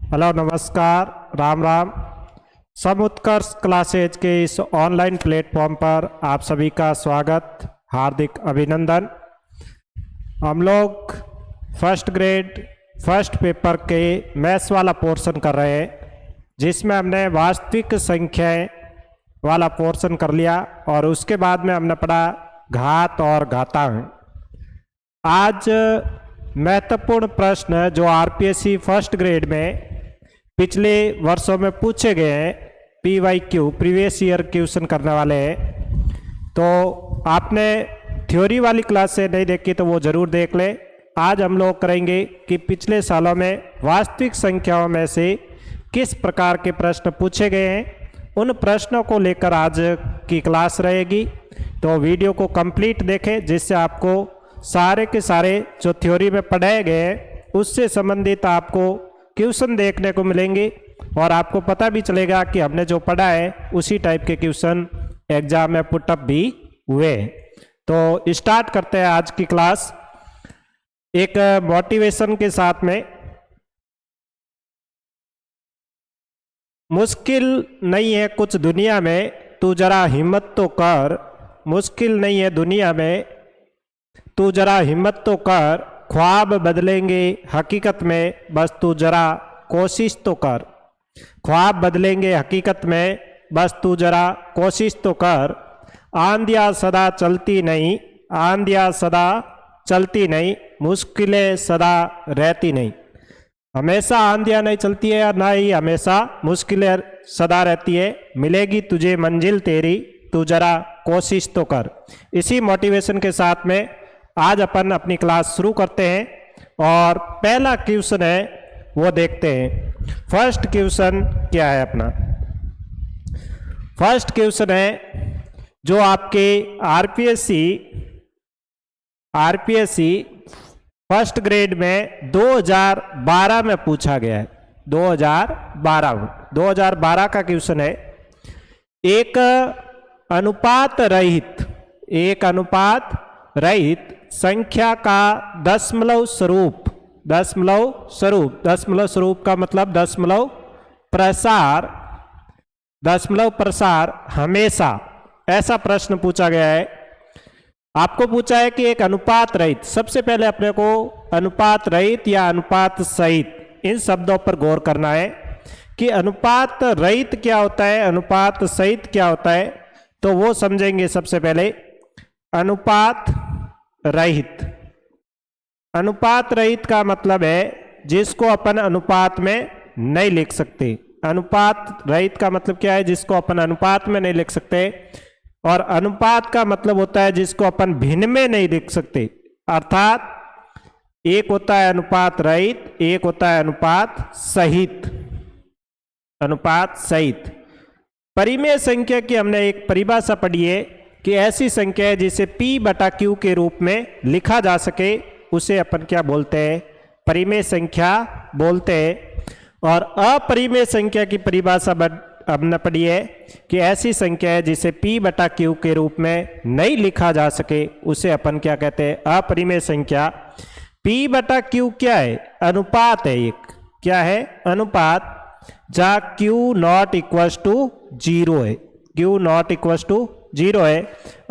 Hello, नमस्कार, Ram Ram. समुत्कर्ष classes के इस ऑनलाइन प्लेटफॉर्म पर आप सभी का स्वागत, हार्दिक अभिनंदन। हम लोग फर्स्ट ग्रेड फर्स्ट पेपर के मैथ्स वाला पोर्शन कर रहे हैं, जिसमें हमने वास्तविक संख्याएं वाला पोर्शन कर लिया और उसके बाद में हमने पढ़ा घात और घातांक। आज महत्वपूर्ण प्रश्न जो आरपीएससी फर्स्ट ग्रेड में पिछले वर्षों में पूछे गए हैं, PYQ प्रीवियस ईयर क्वेश्चन करने वाले हैं। तो आपने थ्योरी वाली क्लास से नहीं देखी तो वो ज़रूर देख ले। आज हम लोग करेंगे कि पिछले सालों में वास्तविक संख्याओं में से किस प्रकार के प्रश्न पूछे गए हैं, उन प्रश्नों को लेकर आज की क्लास रहेगी। तो वीडियो को कंप्लीट देखें, जिससे आपको सारे के सारे जो थ्योरी में पढ़ाए गए हैं उससे संबंधित आपको क्वेश्चन देखने को मिलेंगे और आपको पता भी चलेगा कि हमने जो पढ़ा है उसी टाइप के क्वेश्चन एग्जाम में पुटअप भी हुए। तो स्टार्ट करते हैं आज की क्लास एक मोटिवेशन के साथ में। मुश्किल नहीं है कुछ दुनिया में, तू जरा हिम्मत तो कर। मुश्किल नहीं है दुनिया में, तू जरा हिम्मत तो कर। ख्वाब बदलेंगे हकीकत में, बस तू जरा कोशिश तो कर। ख्वाब बदलेंगे हकीकत में, बस तू जरा कोशिश तो कर। आंधियाँ सदा चलती नहीं, आंधियाँ सदा चलती नहीं, मुश्किलें सदा रहती नहीं। हमेशा आंधियाँ नहीं चलती है और ना ही हमेशा मुश्किलें सदा रहती है। मिलेगी तुझे मंजिल तेरी, तू जरा कोशिश तो कर। इसी मोटिवेशन के साथ में आज अपन अपनी क्लास शुरू करते हैं और पहला क्वेश्चन है वो देखते हैं। फर्स्ट क्वेश्चन क्या है अपना? फर्स्ट क्वेश्चन है जो आपके आरपीएससी फर्स्ट ग्रेड में 2012 में पूछा गया है। 2012 का क्वेश्चन है। एक अनुपात रहित संख्या का दशमलव स्वरूप का मतलब दशमलव प्रसार हमेशा, ऐसा प्रश्न पूछा गया है। आपको पूछा है कि एक अनुपात रहित, सबसे पहले अपने को अनुपात रहित या अनुपात सहित इन शब्दों पर गौर करना है कि अनुपात रहित क्या होता है, अनुपात सहित क्या होता है। तो वो समझेंगे सबसे पहले। अनुपात रहित का मतलब है जिसको अपन अनुपात में नहीं लिख सकते। अनुपात रहित का मतलब क्या है? जिसको अपन अनुपात में नहीं लिख सकते। और अनुपात का मतलब होता है जिसको अपन भिन्न में नहीं लिख सकते। अर्थात एक होता है अनुपात रहित, एक होता है अनुपात सहित। परिमेय संख्या की हमने एक परिभाषा पढ़ी है कि ऐसी संख्या है जिसे P/Q के रूप में लिखा जा सके, उसे अपन क्या बोलते हैं? परिमेय संख्या बोलते हैं। और अपरिमेय संख्या की परिभाषा हमने पढ़ी है कि ऐसी संख्या है जिसे P/Q के रूप में नहीं लिखा जा सके, उसे अपन क्या कहते हैं? अपरिमेय संख्या। P/Q क्या है? अनुपात है एक। क्या है? अनुपात। जहाँ Q नॉट इक्वल टू 0 है, Q नॉट इक्वल टू 0 है।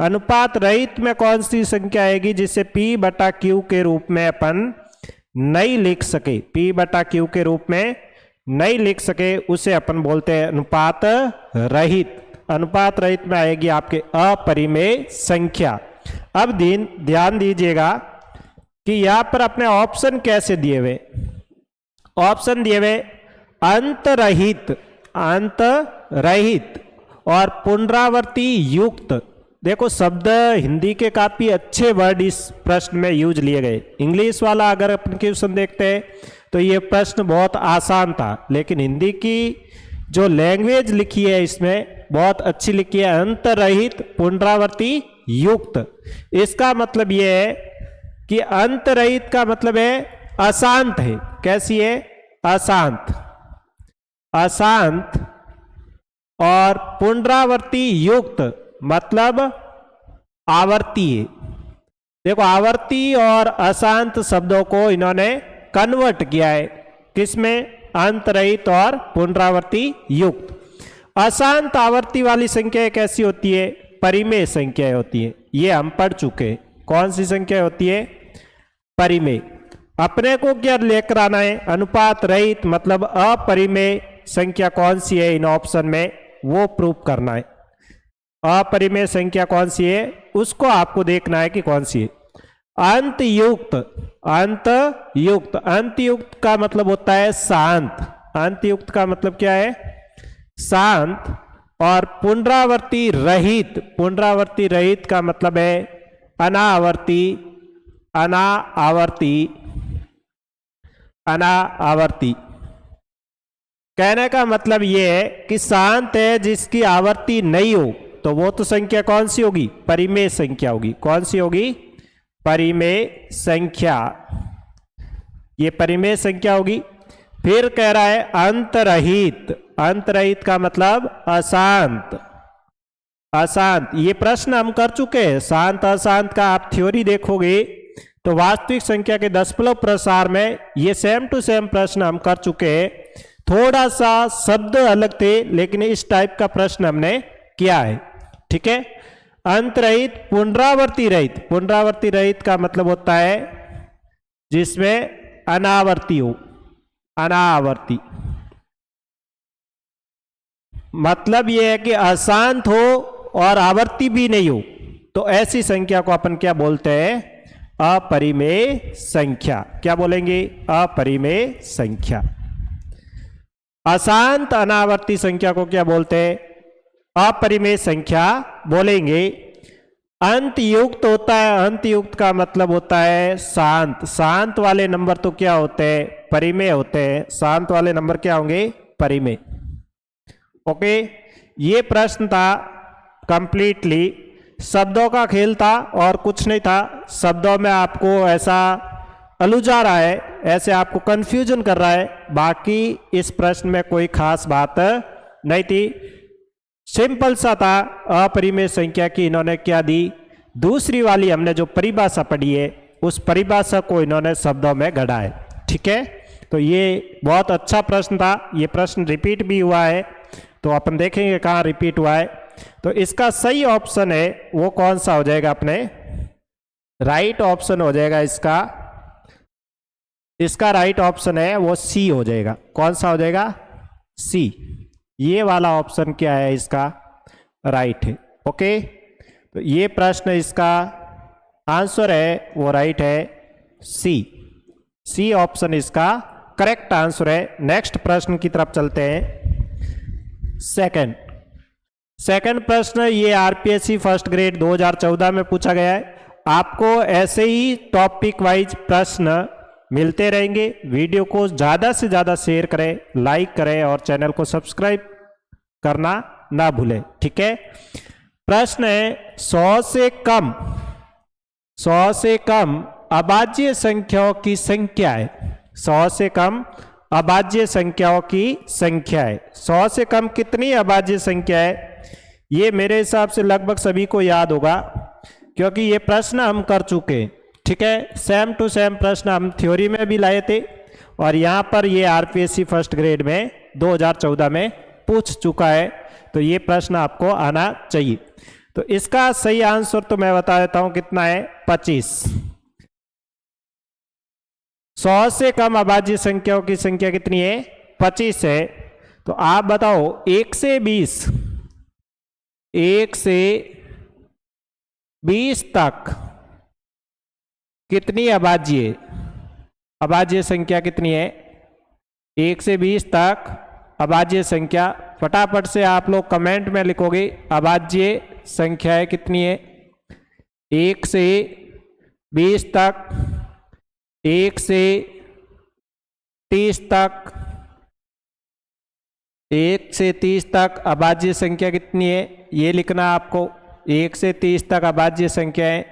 अनुपात रहित में कौन सी संख्या आएगी जिसे P/Q के रूप में अपन नहीं लिख सके? P/Q के रूप में नहीं लिख सके, उसे अपन बोलते हैं अनुपात रहित। अनुपात रहित में आएगी आपके अपरिमेय संख्या। अब ध्यान दीजिएगा कि यहां पर अपने ऑप्शन कैसे दिए हुए। ऑप्शन दिए हुए अंत रहित और पुनरावर्ती युक्त। देखो, शब्द हिंदी के काफी अच्छे वर्ड इस प्रश्न में यूज लिए गए। इंग्लिश वाला अगर अपन क्वेश्चन देखते हैं तो ये प्रश्न बहुत आसान था, लेकिन हिंदी की जो लैंग्वेज लिखी है इसमें बहुत अच्छी लिखी है। अंत रहित पुनरावर्ती युक्त, इसका मतलब ये है कि अंत रहित का मतलब है अशांत है। कैसी है? अशांत। और पुनरावर्ती युक्त मतलब आवर्ती है। देखो, आवर्ती और अशांत शब्दों को इन्होंने कन्वर्ट किया है किसमें? अंत रहित और पुनरावर्ती युक्त। अशांत आवर्ती वाली संख्या कैसी होती है? परिमेय संख्या होती है। ये हम पढ़ चुके हैं। कौन सी संख्या होती है? परिमेय। अपने को क्या लेकर आना है? अनुपात रहित मतलब अपरिमेय संख्या कौन सी है इन ऑप्शन में, वो प्रूव करना है। अपरिमेय संख्या कौन सी है उसको आपको देखना है कि कौन सी है। अंत युक्त, अंत युक्त, अंत युक्त का मतलब होता है शांत। अंत युक्त का मतलब क्या है? शांत। और पुनरावर्ती रहित, पुनरावर्ती रहित का मतलब है अनावर्ती, अनावर्ती, अनावर्ती। कहने का मतलब यह है कि शांत है जिसकी आवर्ती नहीं हो, तो वो तो संख्या कौन सी होगी? परिमेय संख्या होगी। कौन सी होगी? परिमेय संख्या। ये परिमेय संख्या होगी। फिर कह रहा है अंतरहित। अंतरहित का मतलब अशांत, अशांत। ये प्रश्न हम कर चुके हैं। शांत अशांत का आप थ्योरी देखोगे तो वास्तविक संख्या के दशमलव प्रसार में ये सेम टू सेम प्रश्न हम कर चुके हैं। थोड़ा सा शब्द अलग थे लेकिन इस टाइप का प्रश्न हमने किया है। ठीक है। अंत रहित, पुनरावर्ती रहित। पुनरावर्ती रहित का मतलब होता है जिसमें अनावर्ती हो, अनावर्ती। मतलब यह है कि अशांत हो और आवर्ती भी नहीं हो, तो ऐसी संख्या को अपन क्या बोलते हैं? अपरिमेय संख्या। क्या बोलेंगे? अपरिमेय संख्या। अशांत अनावर्ती संख्या को क्या बोलते हैं? अपरिमेय संख्या बोलेंगे। अंत युक्त होता है। अंत युक्त का मतलब होता है शांत। शांत वाले नंबर तो क्या होते हैं? परिमेय होते हैं। शांत वाले नंबर क्या होंगे? परिमेय। ओके। ये प्रश्न था कंप्लीटली शब्दों का खेल था और कुछ नहीं था। शब्दों में आपको ऐसा अलझा रहा है, ऐसे आपको कंफ्यूजन कर रहा है। बाकी इस प्रश्न में कोई खास बात नहीं थी, सिंपल सा था। अपरिमेय संख्या की इन्होंने क्या दी? दूसरी वाली हमने जो परिभाषा पढ़ी है उस परिभाषा को इन्होंने शब्दों में गढ़ा है। ठीक है। तो ये बहुत अच्छा प्रश्न था। ये प्रश्न रिपीट भी हुआ है, तो अपन देखेंगे कहाँ रिपीट हुआ है। तो इसका सही ऑप्शन है वो कौन सा हो जाएगा? अपने राइट ऑप्शन हो जाएगा इसका। इसका राइट ऑप्शन है वो सी हो जाएगा। कौन सा हो जाएगा? सी। ये वाला ऑप्शन क्या है इसका? राइट है। ओके। तो ये प्रश्न इसका आंसर है वो राइट है सी। सी ऑप्शन इसका करेक्ट आंसर है। नेक्स्ट प्रश्न की तरफ चलते हैं। सेकंड प्रश्न ये आरपीएससी फर्स्ट ग्रेड 2014 में पूछा गया है। आपको ऐसे ही टॉपिक वाइज प्रश्न मिलते रहेंगे। वीडियो को ज़्यादा से ज़्यादा शेयर करें, लाइक करें और चैनल को सब्सक्राइब करना ना भूलें। ठीक है। प्रश्न है 100 से कम अभाज्य संख्याओं की संख्या है। 100 से कम अभाज्य संख्याओं की संख्या है। 100 से कम कितनी अभाज्य संख्या है? ये मेरे हिसाब से लगभग सभी को याद होगा क्योंकि ये प्रश्न हम कर चुके हैं। ठीक है। सेम टू सेम प्रश्न हम थ्योरी में भी लाए थे और यहाँ पर ये आरपीएससी फर्स्ट ग्रेड में 2014 में पूछ चुका है। तो ये प्रश्न आपको आना चाहिए। तो इसका सही आंसर तो मैं बता देता हूँ कितना है? 25। 100 से कम अभाज्य संख्याओं की संख्या कितनी है? 25 है। तो आप बताओ 1 से 20 तक कितनी अभाज्य संख्या कितनी है? 1 से 20 तक अभाज्य संख्या फटाफट से आप लोग कमेंट में लिखोगे अभाज्य संख्याएं कितनी है? 1 से 20 तक, 1 से 30 तक, 1 से 30 तक अभाज्य संख्या कितनी है? ये लिखना आपको। 1 से 30 तक अभाज्य संख्याएं।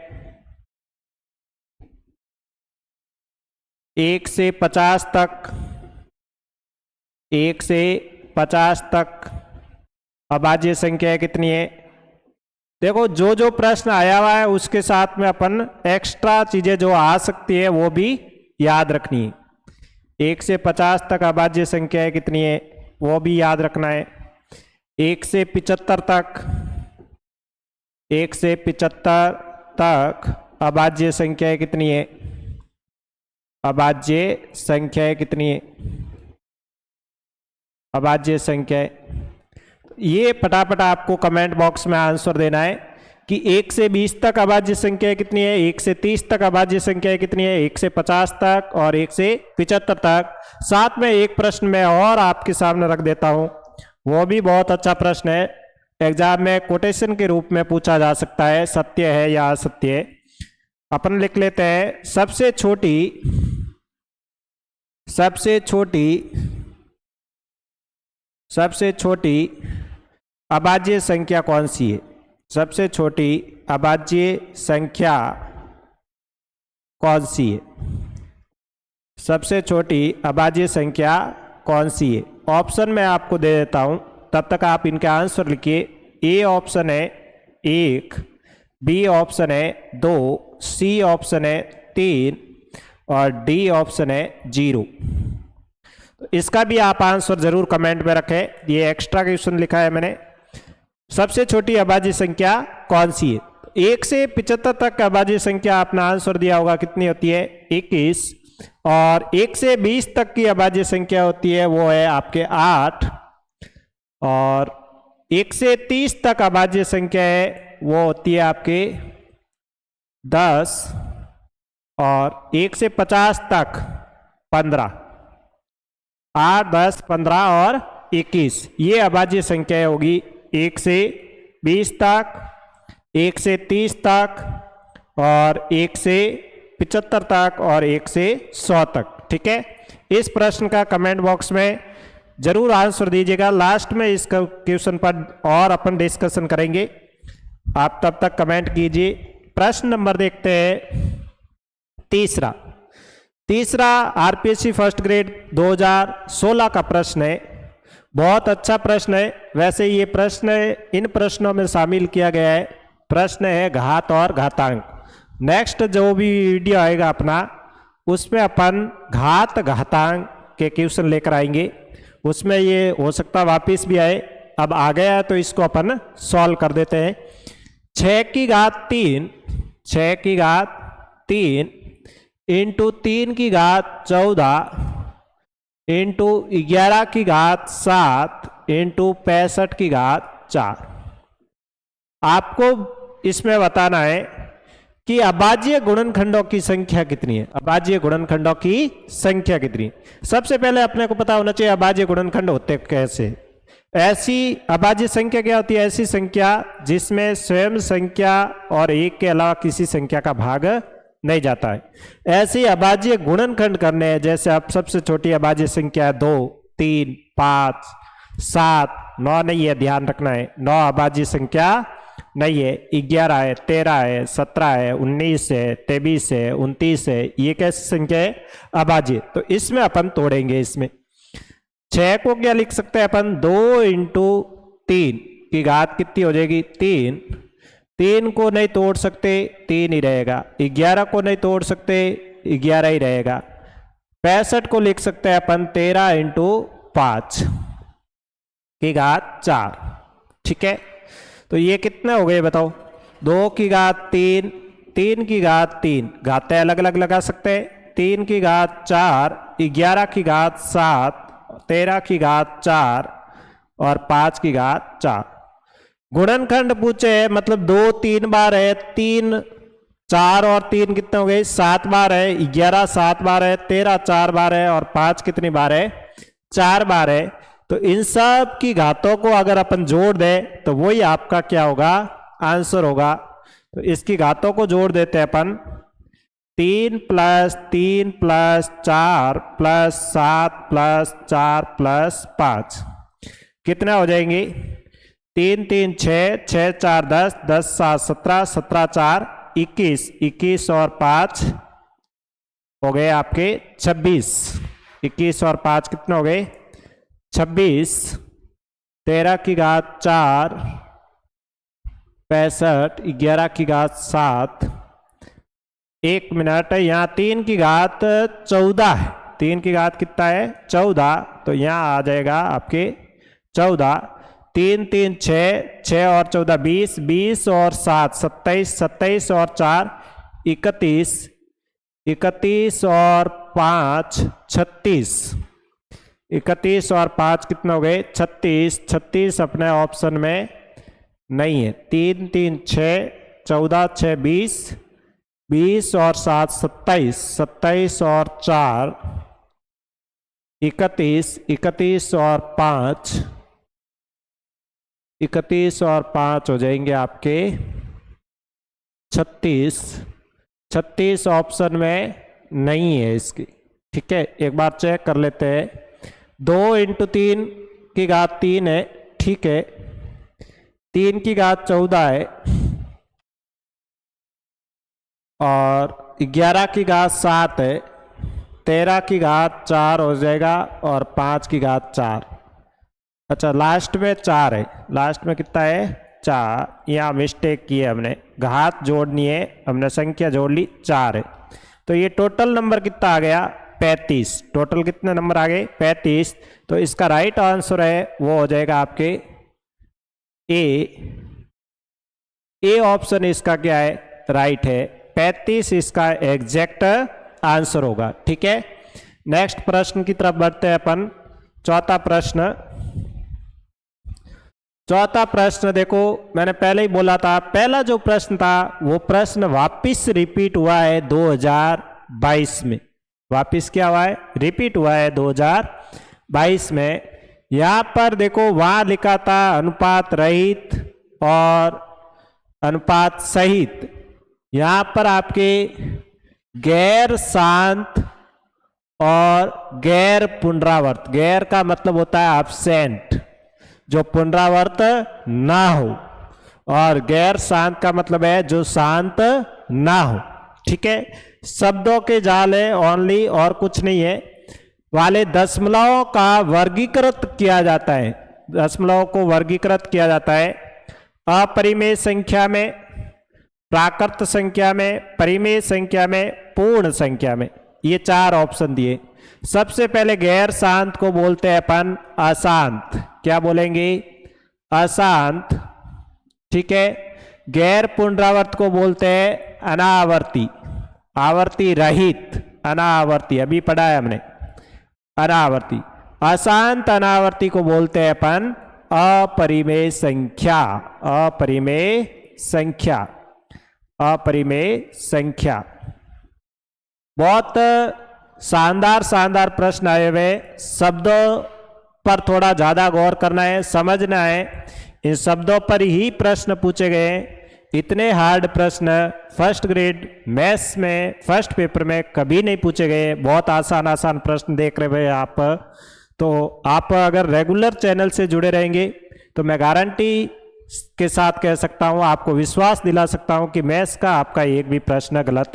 1 से 50 तक, 1 से 50 तक अभाज्य संख्या कितनी है? देखो जो जो प्रश्न आया हुआ है उसके साथ में अपन एक्स्ट्रा चीजें जो आ सकती है वो भी याद रखनी है। 1 से 50 तक अभाज्य संख्याएं कितनी है वो भी याद रखना है। 1 से 75 तक, 1 से 75 तक अभाज्य संख्याएं कितनी है, अभाज्य संख्याएं कितनी है, अभाज्य संख्याएं। ये फटाफट आपको कमेंट बॉक्स में आंसर देना है कि 1 से 20 तक अभाज्य संख्या कितनी है, 1 से 30 तक अभाज्य संख्या कितनी है, 1 से 50 तक और 1 से 75 तक। साथ में एक प्रश्न मैं और आपके सामने रख देता हूं, वो भी बहुत अच्छा प्रश्न है, एग्जाम में कोटेशन के रूप में पूछा जा सकता है, सत्य है या असत्य है। अपन लिख लेते हैं, सबसे छोटी अभाज्य संख्या कौन सी है, सबसे छोटी अभाज्य संख्या कौन सी है, सबसे छोटी अभाज्य संख्या कौन सी है। ऑप्शन मैं आपको दे देता हूं, तब तक आप इनका आंसर लिखिए। ए ऑप्शन है 1, बी ऑप्शन है 2, सी ऑप्शन है 3 और डी ऑप्शन है 0। तो इसका भी आप आंसर जरूर कमेंट में रखें, ये एक्स्ट्रा क्वेश्चन लिखा है मैंने। सबसे छोटी अभाज्य संख्या कौन सी है। 1 से 75 तक अभाज्य संख्या अपना आंसर दिया होगा, कितनी होती है 21, और 1 से 20 तक की अभाज्य संख्या होती है वो है आपके 8, और 1 से 30 तक अभाज्य संख्या है वो होती है आपके 10, और 1 से 50 तक 15, 8, 10, 15 और 21 ये अभाज्य संख्या होगी 1 से 20 तक, 1 से 30 तक और 1 से 75 तक और 1 से 100 तक। ठीक है, इस प्रश्न का कमेंट बॉक्स में जरूर आंसर दीजिएगा। लास्ट में इस क्वेश्चन पर और अपन डिस्कशन करेंगे, आप तब तक कमेंट कीजिए। प्रश्न नंबर देखते हैं तीसरा आरपीएससी फर्स्ट ग्रेड 2016 का प्रश्न है। बहुत अच्छा प्रश्न है, वैसे ये प्रश्न इन प्रश्नों में शामिल किया गया है। प्रश्न है घात और घातांक। नेक्स्ट जो भी वीडियो आएगा अपना, उसमें अपन घात घातांक के क्वेश्चन लेकर आएंगे। उसमें ये हो सकता वापस भी आए, अब आ गया तो इसको अपन सॉल्व कर देते हैं। 6 की घात 3, 6 की घात 3 इंटू 3 की घात 14 इंटू 11 की घात 7 इंटू 65 की घात 4। आपको इसमें बताना है कि अभाज्य गुणनखंडों की संख्या कितनी है, अभाज्य गुणनखंडों की संख्या कितनी। सबसे पहले अपने को पता होना चाहिए अभाज्य गुणनखंड होते कैसे। ऐसी अभाज्य संख्या क्या होती है, ऐसी संख्या जिसमें स्वयं संख्या और 1 के अलावा किसी संख्या का भाग नहीं जाता है। ऐसे अभाज्य गुणनखंड करने हैं, जैसे अब सबसे छोटी अभाज्य संख्या 2, 3, 5, 7, 9 नहीं है, ध्यान रखना है 9 अभाज्य संख्या नहीं है, 11 है, 13 है, 17 है, 19 है, 23 है, 29 है, ये कैसी संख्या है अभाज्य। तो इसमें अपन तोड़ेंगे। इसमें 6 को क्या लिख सकते हैं अपन, 2 इंटू 3 की घात कितनी हो जाएगी 3, 3 को नहीं तोड़ सकते 3 ही रहेगा, 11 को नहीं तोड़ सकते 11 ही रहेगा, 65 को लिख सकते हैं अपन 13 इंटू 5 की घात 4। ठीक है, तो ये कितने हो गए बताओ, 2 की घात 3, 3 की घात 3, घातें अलग अलग लगा सकते हैं, 3 की घात 4, 11 की घात 7, 13 की घात 4 और 5 की घात 4। गुणनखंड पूछे मतलब 2 3 बार है, 3 4 और 3 कितने हो गए 7 बार है, 11 7 बार है, 13 4 बार है और 5 कितनी बार है 4 बार है। तो इन सब की घातों को अगर अपन जोड़ दें तो वही आपका क्या होगा आंसर होगा। तो इसकी घातों को जोड़ देते हैं अपन, 3 + 3 + 4 + 7 + 4 + 5 कितना हो जाएंगे 3 3 6, 6 4 10, 10 7 17, 17 4 21, 21 और 5 हो गए आपके 26, 21 और 5 कितने हो गए 26, 13 की घात 4, 65, 11 की घात 7, 1 मिनट, यहाँ 3 की घात 14 है, 3 की घात कितना है 14, तो यहाँ आ जाएगा आपके 14। 3 3 6, 6 और 14 20, 20 और 7 27, 27 और 4 31, 31 और 5 36, 31 और 5 कितना हो गए 36, 36 अपने ऑप्शन में नहीं है। 3 3 6, 14 6 20, 20 और 7 27, 27 और 4 31, 31 और 5 31 और 5 हो जाएंगे आपके 36, 36 ऑप्शन में नहीं है इसकी। ठीक है, एक बार चेक कर लेते हैं। 2 × 3 की घात 3 है, ठीक है। 3 की घात 14 है और 11 की घात 7 है, 13 की घात 4 हो जाएगा और 5 की घात 4। अच्छा, लास्ट में 4 है, लास्ट में कितना है 4। यहाँ मिस्टेक की है हमने, घात जोड़नी है, हमने संख्या जोड़ ली 4 है। तो ये टोटल नंबर कितना आ गया 35। टोटल कितने नंबर आ गए 35। तो इसका राइट आंसर है वो हो जाएगा आपके ए ऑप्शन इसका क्या है राइट है। 35 इसका एग्जैक्ट आंसर होगा। ठीक है, नेक्स्ट प्रश्न की तरफ बढ़ते हैं अपन। चौथा प्रश्न, चौथा प्रश्न देखो, मैंने पहले ही बोला था, पहला जो प्रश्न था वो प्रश्न वापिस रिपीट हुआ है 2022 में। वापिस क्या हुआ है रिपीट हुआ है 2022 में। यहां पर देखो वहां लिखा था अनुपात रहित और अनुपात सहित। यहां पर आपके गैर शांत और गैर पुनरावर्त, गैर का मतलब होता है एब्सेंट, जो पुनरावर्त ना हो, और गैर शांत का मतलब है जो शांत ना हो। ठीक है, शब्दों के जाल है ओनली, और कुछ नहीं है। वाले दशमलव का वर्गीकृत किया जाता है, दशमलव को वर्गीकृत किया जाता है अपरिमेय संख्या में, प्राकृत संख्या में, परिमेय संख्या में, पूर्ण संख्या में। ये 4 ऑप्शन दिए। सबसे पहले गैर शांत को बोलते हैं अपन अशांत। क्या बोलेंगे अशांत। ठीक है, गैर पुनरावर्त को बोलते हैं अनावर्ती, आवर्ती रहित, अनावर्ती अभी पढ़ा है हमने, अनावर्ती। अशांत अनावर्ती को बोलते हैं अपन अपरिमेय संख्या, अपरिमेय संख्या, अपरिमेय संख्या। बहुत शानदार शानदार प्रश्न आए हुए, शब्दों पर थोड़ा ज्यादा गौर करना है, समझना है। इन शब्दों पर ही प्रश्न पूछे गए हैं। इतने हार्ड प्रश्न फर्स्ट ग्रेड मैथ्स में फर्स्ट पेपर में कभी नहीं पूछे गए। बहुत आसान आसान प्रश्न देख रहे हैं आप। तो आप अगर रेगुलर चैनल से जुड़े रहेंगे तो मैं गारंटी के साथ कह सकता हूं, आपको विश्वास दिला सकता हूं कि मैथ्स का आपका एक भी प्रश्न गलत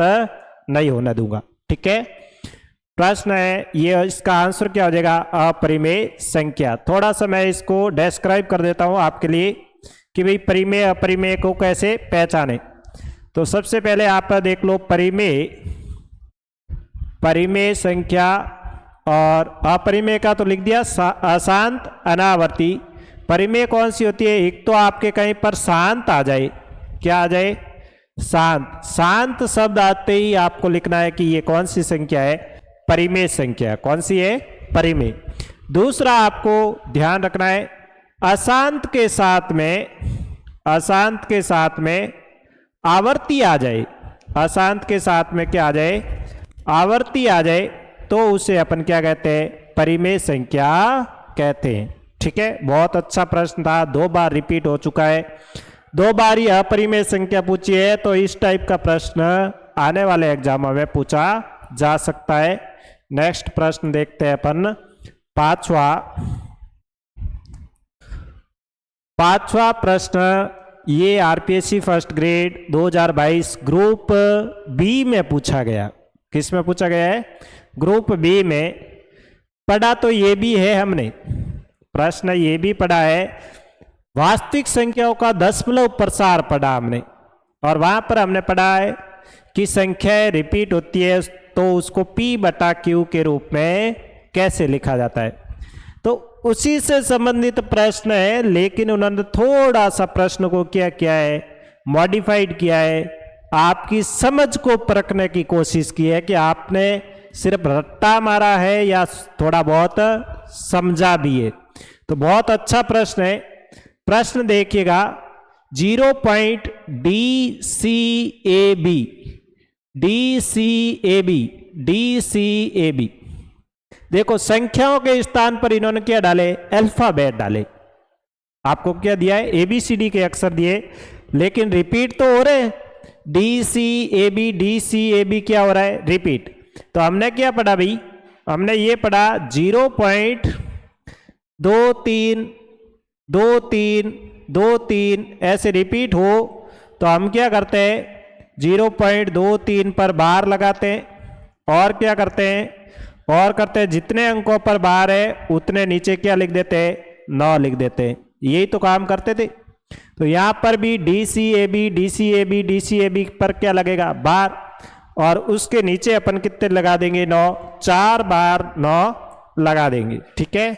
नहीं होने दूंगा। ठीक है, प्रश्न है ये, इसका आंसर क्या हो जाएगा अपरिमेय संख्या। थोड़ा सा मैं इसको डिस्क्राइब कर देता हूं आपके लिए कि भाई परिमेय अपरिमेय को कैसे पहचाने। तो सबसे पहले आप देख लो परिमेय, परिमेय संख्या, और अपरिमेय का तो लिख दिया अशांत अनावर्ती। परिमेय कौन सी होती है, एक तो आपके कहीं पर शांत आ जाए, क्या आ जाए शांत। शांत शब्द आते ही आपको लिखना है कि ये कौन सी संख्या है परिमेय संख्या, कौन सी है परिमेय। दूसरा आपको ध्यान रखना है अशांत के साथ में, अशांत के साथ में आवर्ती आ जाए, अशांत के साथ में क्या आ जाए आवर्ती आ जाए, तो उसे अपन क्या कहते हैं परिमेय संख्या कहते हैं। ठीक है, बहुत अच्छा प्रश्न था, 2 बार रिपीट हो चुका है। 2 बार ही अपरिमेय संख्या पूछी है, तो इस टाइप का प्रश्न आने वाले एग्जामों में पूछा जा सकता है। नेक्स्ट प्रश्न देखते हैं अपन, पांचवा प्रश्न। ये RPSC first grade 2022 group B में पूछा गया। किस में पूछा गया है ग्रुप बी में। पढ़ा तो ये भी है हमने, प्रश्न ये भी पढ़ा है, वास्तविक संख्याओं का दशमलव प्रसार पढ़ा हमने, और वहां पर हमने पढ़ा है कि संख्याएं रिपीट होती है तो उसको P बटा Q के रूप में कैसे लिखा जाता है। तो उसी से संबंधित प्रश्न है, लेकिन उन्होंने थोड़ा सा प्रश्न को क्या किया है, मॉडिफाइड किया है, आपकी समझ को परखने की कोशिश की है कि आपने सिर्फ रट्टा मारा है या थोड़ा बहुत समझा भी है। तो बहुत अच्छा प्रश्न है। प्रश्न देखिएगा, 0.DCAB देखो संख्याओं के स्थान पर इन्होंने क्या डाले, अल्फाबेट डाले। आपको क्या दिया है, ABCD के अक्षर दिए, लेकिन रिपीट तो हो रहे हैं। DCAB क्या हो रहा है, रिपीट। तो हमने क्या पढ़ा भाई, हमने ये पढ़ा 0.232323 ऐसे रिपीट हो तो हम क्या करते हैं, 0.23 पर बार लगाते हैं और क्या करते हैं, जितने अंकों पर बार है उतने नीचे क्या लिख देते हैं, 9 लिख देते हैं। यही तो काम करते थे। तो यहां पर भी DCAB पर क्या लगेगा, बार, और उसके नीचे अपन कितने लगा देंगे, 9, 4 बार 9 लगा देंगे। ठीक है,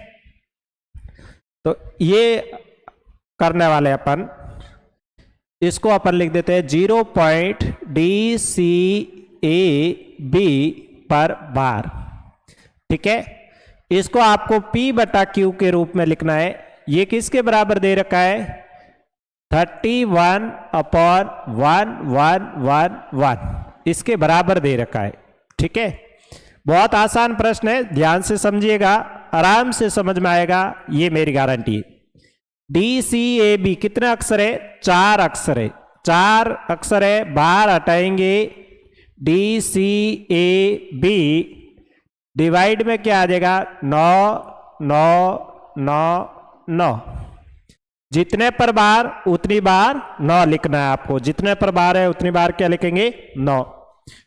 तो ये करने वाले अपन, इसको अपन लिख देते हैं 0.DCAB पर बार। ठीक है, इसको आपको P बटा Q के रूप में लिखना है। ये किसके बराबर दे रखा है, 31/1111, इसके बराबर दे रखा है। ठीक है, बहुत आसान प्रश्न है, ध्यान से समझिएगा, आराम से समझ में आएगा, ये मेरी गारंटी है। DCAB कितने अक्षर है, 4 अक्षर है, 4 अक्षर है, बाहर हटाएंगे DCAB, डिवाइड में क्या आ जाएगा, 9 जितने पर बार उतनी बार 9 लिखना है आपको, जितने पर बार है उतनी बार क्या लिखेंगे, 9।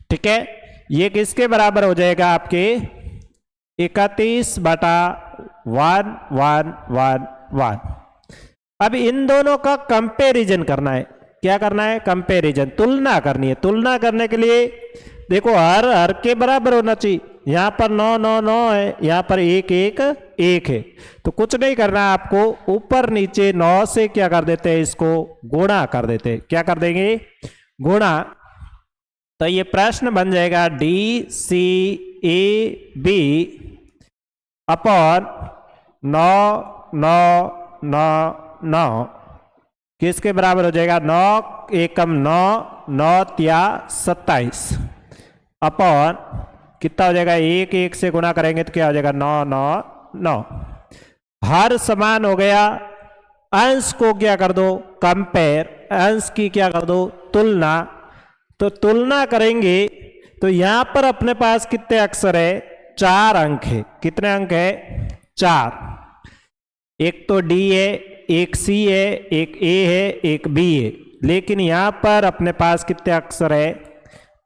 ठीक है, ये किसके बराबर हो जाएगा, आपके 31/1111। अब इन दोनों का कंपैरिजन करना है। क्या करना है, कंपैरिजन, तुलना करनी है। तुलना करने के लिए देखो हर के बराबर होना चाहिए। यहां पर 9 है, यहां पर 1 है, तो कुछ नहीं करना है आपको, ऊपर नीचे 9 से क्या कर देते हैं, इसको गुणा कर देते हैं। क्या कर देंगे, गुणा। तो ये प्रश्न बन जाएगा DCAB अपॉन 9 किसके बराबर हो जाएगा, 9 एकम 9, 9 तिया 27 अपॉन कितना हो जाएगा, 1 से गुणा करेंगे तो क्या हो जाएगा, 9 हर समान हो गया। अंश को क्या कर दो, कंपेयर, अंश की क्या कर दो, तुलना। तो तुलना करेंगे तो यहां पर अपने पास कितने अक्षर है, 4 अंक है। कितने अंक है, 4। एक तो D है, एक C है, एक A है, एक B है, लेकिन यहां पर अपने पास कितने अक्षर है,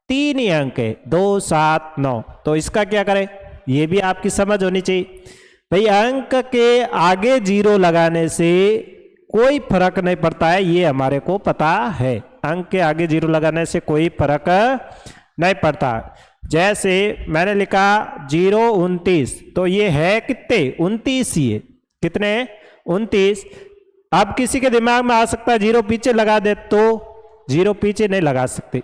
3 ही अंक है, 2 7 9। तो इसका क्या करें, ये भी आपकी समझ होनी चाहिए भाई, अंक के आगे 0 लगाने से कोई फर्क नहीं पड़ता है, ये हमारे को पता है। अंक के आगे 0 लगाने से कोई फर्क नहीं पड़ता। जैसे मैंने लिखा 029, तो ये है कितने, 29 ही है। कितने, 29। अब किसी के दिमाग में आ सकता है 0 पीछे लगा दे, तो 0 पीछे नहीं लगा सकते।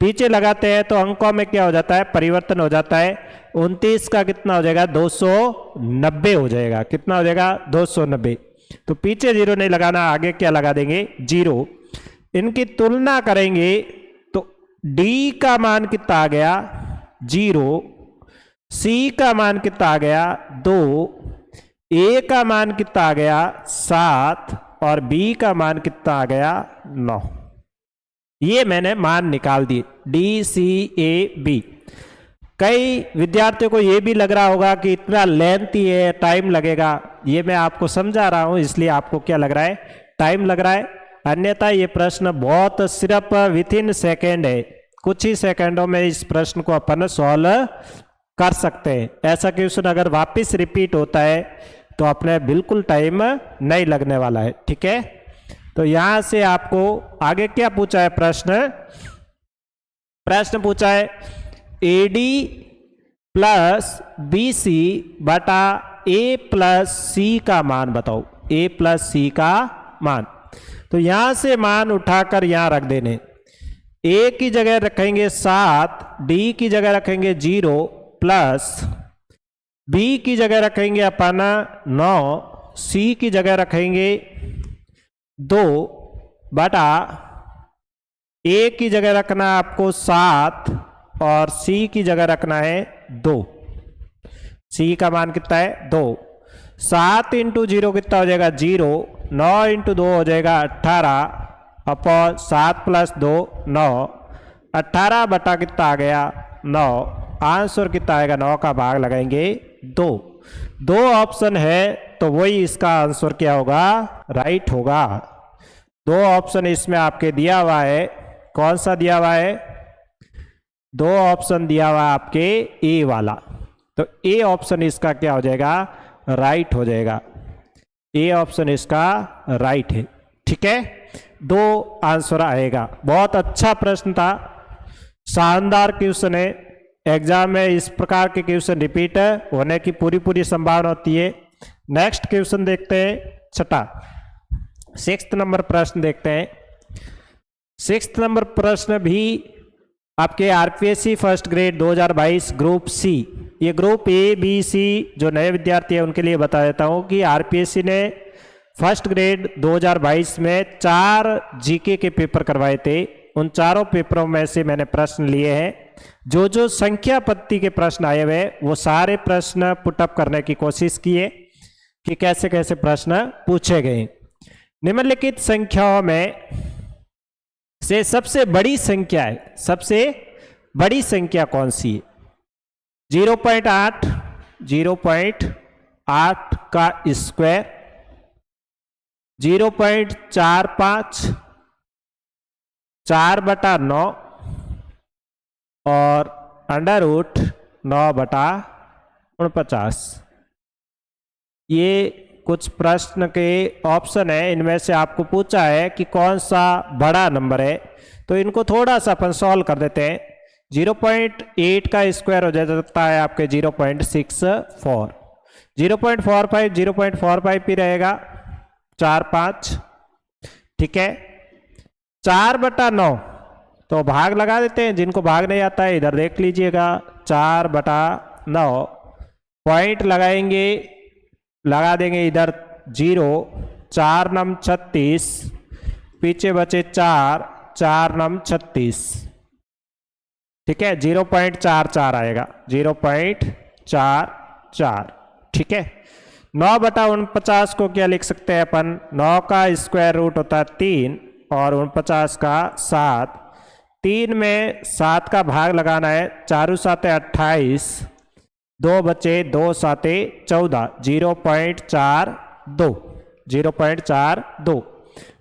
पीछे लगाते हैं तो अंकों में क्या हो जाता है, परिवर्तन हो जाता है। 29 का कितना हो जाएगा, 290 हो जाएगा। कितना हो जाएगा, 290। तो पीछे 0 नहीं लगाना, आगे क्या लगा देंगे, 0। इनकी तुलना करेंगे तो D का मान कितना आ गया, 0। C का मान कितना आ गया, 2। A का मान कितना आ गया, 7, और B का मान कितना आ गया, 9। ये मैंने मान निकाल दिए, DCAB। कई विद्यार्थियों को ये भी लग रहा होगा कि इतना लेंथी है, टाइम लगेगा। ये मैं आपको समझा रहा हूं, इसलिए आपको क्या लग रहा है, टाइम लग रहा है। अन्यथा ये प्रश्न बहुत सिर्फ विथ इन सेकेंड है, कुछ ही सेकेंडों में इस प्रश्न को अपन सॉल्व कर सकते हैं। ऐसा क्वेश्चन अगर वापस रिपीट होता है तो अपने बिल्कुल टाइम नहीं लगने वाला है। ठीक है, तो यहां से आपको आगे क्या पूछा है, प्रश्न पूछा है AD प्लस BC बटा A प्लस C का मान बताओ, A प्लस C का मान। तो यहां से मान उठाकर यहां रख देने। A की जगह रखेंगे 7, D की जगह रखेंगे 0 प्लस B की जगह रखेंगे अपन 9, C की जगह रखेंगे 2 बटा A की जगह रखना है आपको 7 और C की जगह रखना है 2। C का मान कितना है 2। 7 इंटू 0 कितना हो जाएगा 0, 9 इंटू 2 हो जाएगा 18 अपॉन 7 प्लस 2 9, 18 बटा कितना आ गया 9। आंसर कितना आएगा 9 का भाग लगाएंगे 2। 2 ऑप्शन है तो वही इसका आंसर क्या होगा, राइट होगा। 2 ऑप्शन इसमें आपके दिया हुआ है। कौन सा दिया हुआ है, 2 ऑप्शन दिया हुआ है आपके ए वाला, तो ए ऑप्शन इसका क्या हो जाएगा, राइट हो जाएगा। ए ऑप्शन इसका राइट है। ठीक है, 2 आंसर आएगा। बहुत अच्छा प्रश्न था, शानदार क्वेश्चन है। एग्जाम में इस प्रकार के क्वेश्चन रिपीट होने की पूरी संभावना होती है। नेक्स्ट क्वेश्चन देखते हैं, छठा 6th नंबर प्रश्न देखते हैं। 6th नंबर प्रश्न भी आपके RPSC first grade 2022 group C, ये ग्रुप ए बी सी जो नए विद्यार्थी हैं उनके लिए बता देता हूँ कि आरपीएससी ने फर्स्ट ग्रेड 2022 में 4 जीके के पेपर करवाए थे। उन चारों पेपरों में से मैंने प्रश्न लिए हैं। जो संख्या पत्ति के प्रश्न आए हुए वो सारे प्रश्न पुटअप करने की कोशिश किए कि कैसे कैसे प्रश्न पूछे गए। निम्नलिखित संख्याओं में से सबसे बड़ी संख्या है, सबसे बड़ी संख्या कौन सी है? 0.8, 0.8 का स्क्वायर, 0.45, 4/9 और √9/49। ये कुछ प्रश्न के ऑप्शन है, इनमें से आपको पूछा है कि कौन सा बड़ा नंबर है, तो इनको थोड़ा सा अपन सॉल्व कर देते हैं। 0.8 का स्क्वायर हो जाता है आपके 0.64, 0.45 0.45 भी रहेगा 4 5। ठीक है, 4/9 तो भाग लगा देते हैं। जिनको भाग नहीं आता है इधर देख लीजिएगा, 4/9 पॉइंट लगाएंगे, लगा देंगे इधर 0, 4 9 36, पीछे बचे 4, 4 9 36। ठीक है, 0.44 आएगा, 0.44। ठीक है, 9/49 को क्या लिख सकते हैं अपन, 9 का स्क्वायर रूट होता है 3 और 49 का 7। 3 में 7 का भाग लगाना है, 4 7 28, 2 बचे 2 7 14, 0.42, 0.42।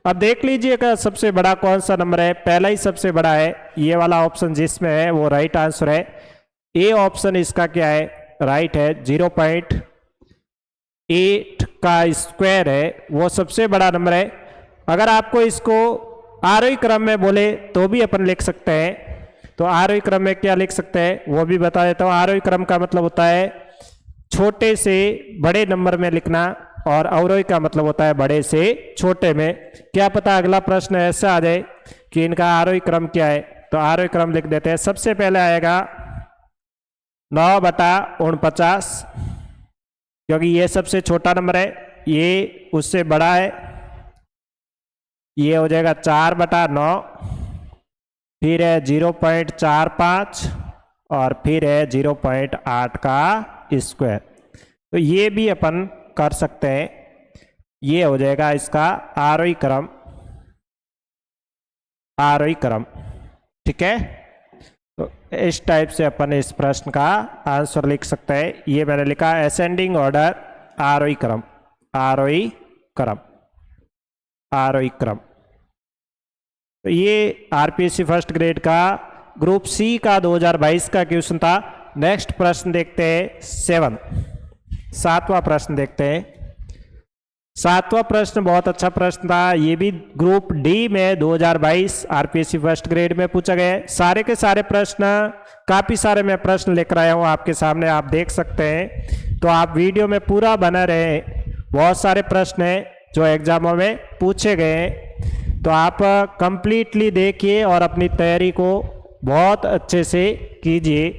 अब देख लीजिएगा सबसे बड़ा कौन सा नंबर है। पहला ही सबसे बड़ा है, ये वाला ऑप्शन जिसमें है वो राइट आंसर है। ए ऑप्शन इसका क्या है, राइट है। 0.8 का स्क्वायर है वो सबसे बड़ा नंबर है। अगर आपको इसको आरोही क्रम में बोले तो भी अपन लिख सकते हैं। तो आरोही क्रम में क्या लिख सकते हैं वो भी बता देता हूँ। आरोही क्रम का मतलब होता है छोटे से बड़े नंबर में लिखना, और अवरोही का मतलब होता है बड़े से छोटे में। क्या पता अगला प्रश्न ऐसा आ जाए कि इनका आरोही क्रम क्या है, तो आरोही क्रम लिख देते हैं। सबसे पहले आएगा 9/49, क्योंकि ये सबसे छोटा नंबर है, ये उससे बड़ा है, ये हो जाएगा 4/9, फिर है 0.45 और फिर है 0.8 का स्क्वायर। तो ये भी अपन कर सकते हैं, ये हो जाएगा इसका आरोही क्रम, आरोही क्रम। ठीक है, तो इस टाइप से अपन इस प्रश्न का आंसर लिख सकते हैं। ये मैंने लिखा असेंडिंग ऑर्डर, आरोही क्रम, आरोही क्रम, आरोही क्रम। तो ये आरपीएससी फर्स्ट ग्रेड का ग्रुप सी का 2022 का क्वेश्चन था। नेक्स्ट प्रश्न देखते हैं 7वां प्रश्न देखते हैं। सातवां प्रश्न बहुत अच्छा प्रश्न था, ये भी ग्रुप डी में 2022 आरपीएससी फर्स्ट ग्रेड में पूछा गया है। सारे के सारे प्रश्न, काफी सारे मैं प्रश्न लेकर आया हूं आपके सामने, आप देख सकते हैं। तो आप वीडियो में पूरा बना रहे, बहुत सारे प्रश्न हैं जो एग्जामों में पूछे गए हैं। तो आप कंप्लीटली देखिए और अपनी तैयारी को बहुत अच्छे से कीजिए।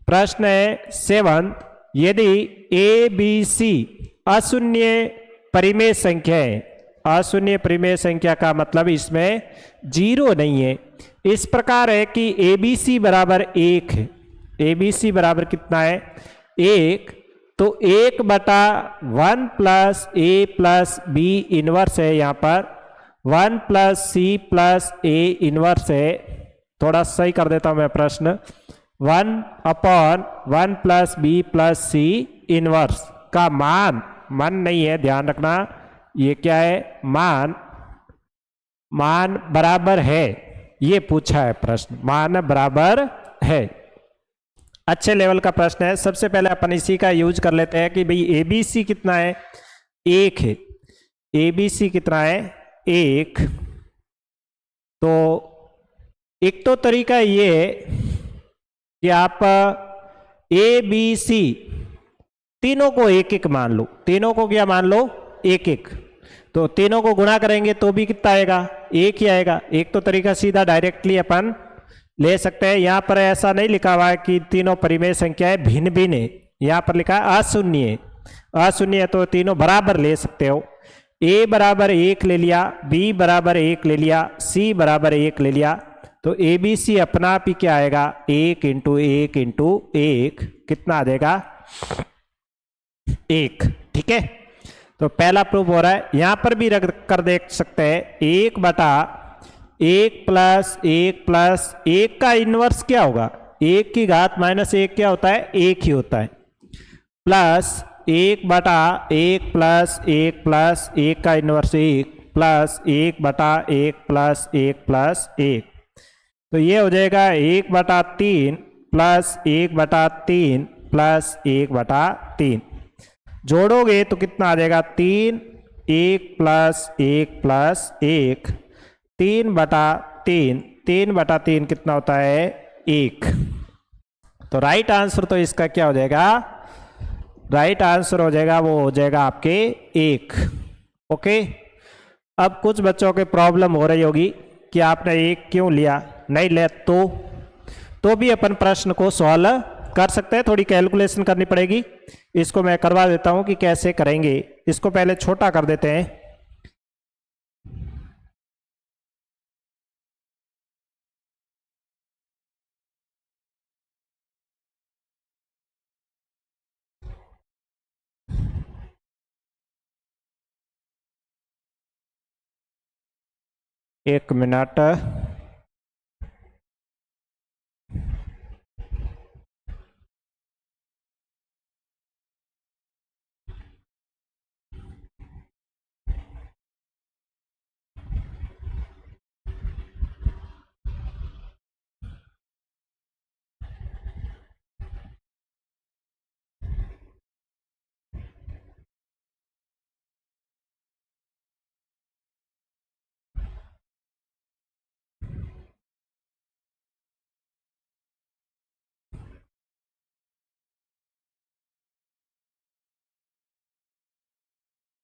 प्रश्न है 7, यदि ए बी सी अशून्य परिमेय संख्या है, अशून्य परिमेय संख्या का मतलब इसमें जीरो नहीं है। इस प्रकार है कि ए बी सी बराबर 1 है। ए बी सी बराबर कितना है? 1। तो 1/1 plus A plus B inverse है, यहाँ पर 1 plus C plus A inverse है। थोड़ा सही कर देता हूं मैं प्रश्न। 1/1 plus B plus C inverse का मान, मान नहीं है, ध्यान रखना, ये क्या है? मान। मान बराबर है, ये पूछा है प्रश्न, मान बराबर है। अच्छे लेवल का प्रश्न है। सबसे पहले अपन इसी का यूज कर लेते हैं कि भाई ए बी सी कितना है? 1 है। ए बी सी कितना है? 1। तो एक तो तरीका ये है कि आप ए बी सी तीनों को 1-1 मान लो। तीनों को क्या मान लो? 1-1। तो तीनों को गुणा करेंगे तो भी कितना आएगा? 1 ही आएगा। एक तो तरीका सीधा डायरेक्टली अपन ले सकते हैं। यहाँ पर ऐसा नहीं लिखा हुआ है कि तीनों परिमेय संख्याएं भिन्न भिन्न है, यहाँ पर लिखा है अशून्य। अशून्य तो तीनों बराबर ले सकते हो। ए बराबर 1 ले लिया, बी बराबर 1 ले लिया, सी बराबर 1 ले लिया। तो ए बी सी अपना आप ही क्या आएगा? 1 × 1 × 1 कितना आ जाएगा? 1। ठीक है, तो पहला प्रूफ हो रहा है। यहां पर भी रख कर देख सकते हैं, 1/1 प्लस 1 प्लस 1 का इनवर्स क्या होगा? 1 की घात -1 क्या होता है? 1 ही होता है। प्लस 1/1 प्लस 1 प्लस 1 का इनवर्स 1 प्लस 1/1 प्लस 1 प्लस 1। तो ये हो जाएगा 1/3 प्लस 1/3 प्लस 1/3। जोड़ोगे तो कितना आ जाएगा? 3, 1 प्लस 1 प्लस 1, 3/3। 3/3 कितना होता है? 1। तो राइट आंसर तो इसका क्या हो जाएगा? राइट आंसर हो जाएगा, वो हो जाएगा आपके 1। ओके। अब कुछ बच्चों के प्रॉब्लम हो रही होगी कि आपने 1 क्यों लिया, नहीं ले तो भी अपन प्रश्न को सॉल्व कर सकते हैं। थोड़ी कैलकुलेशन करनी पड़ेगी, इसको मैं करवा देता हूं कि कैसे करेंगे। इसको पहले छोटा कर देते हैं। एक मिनट।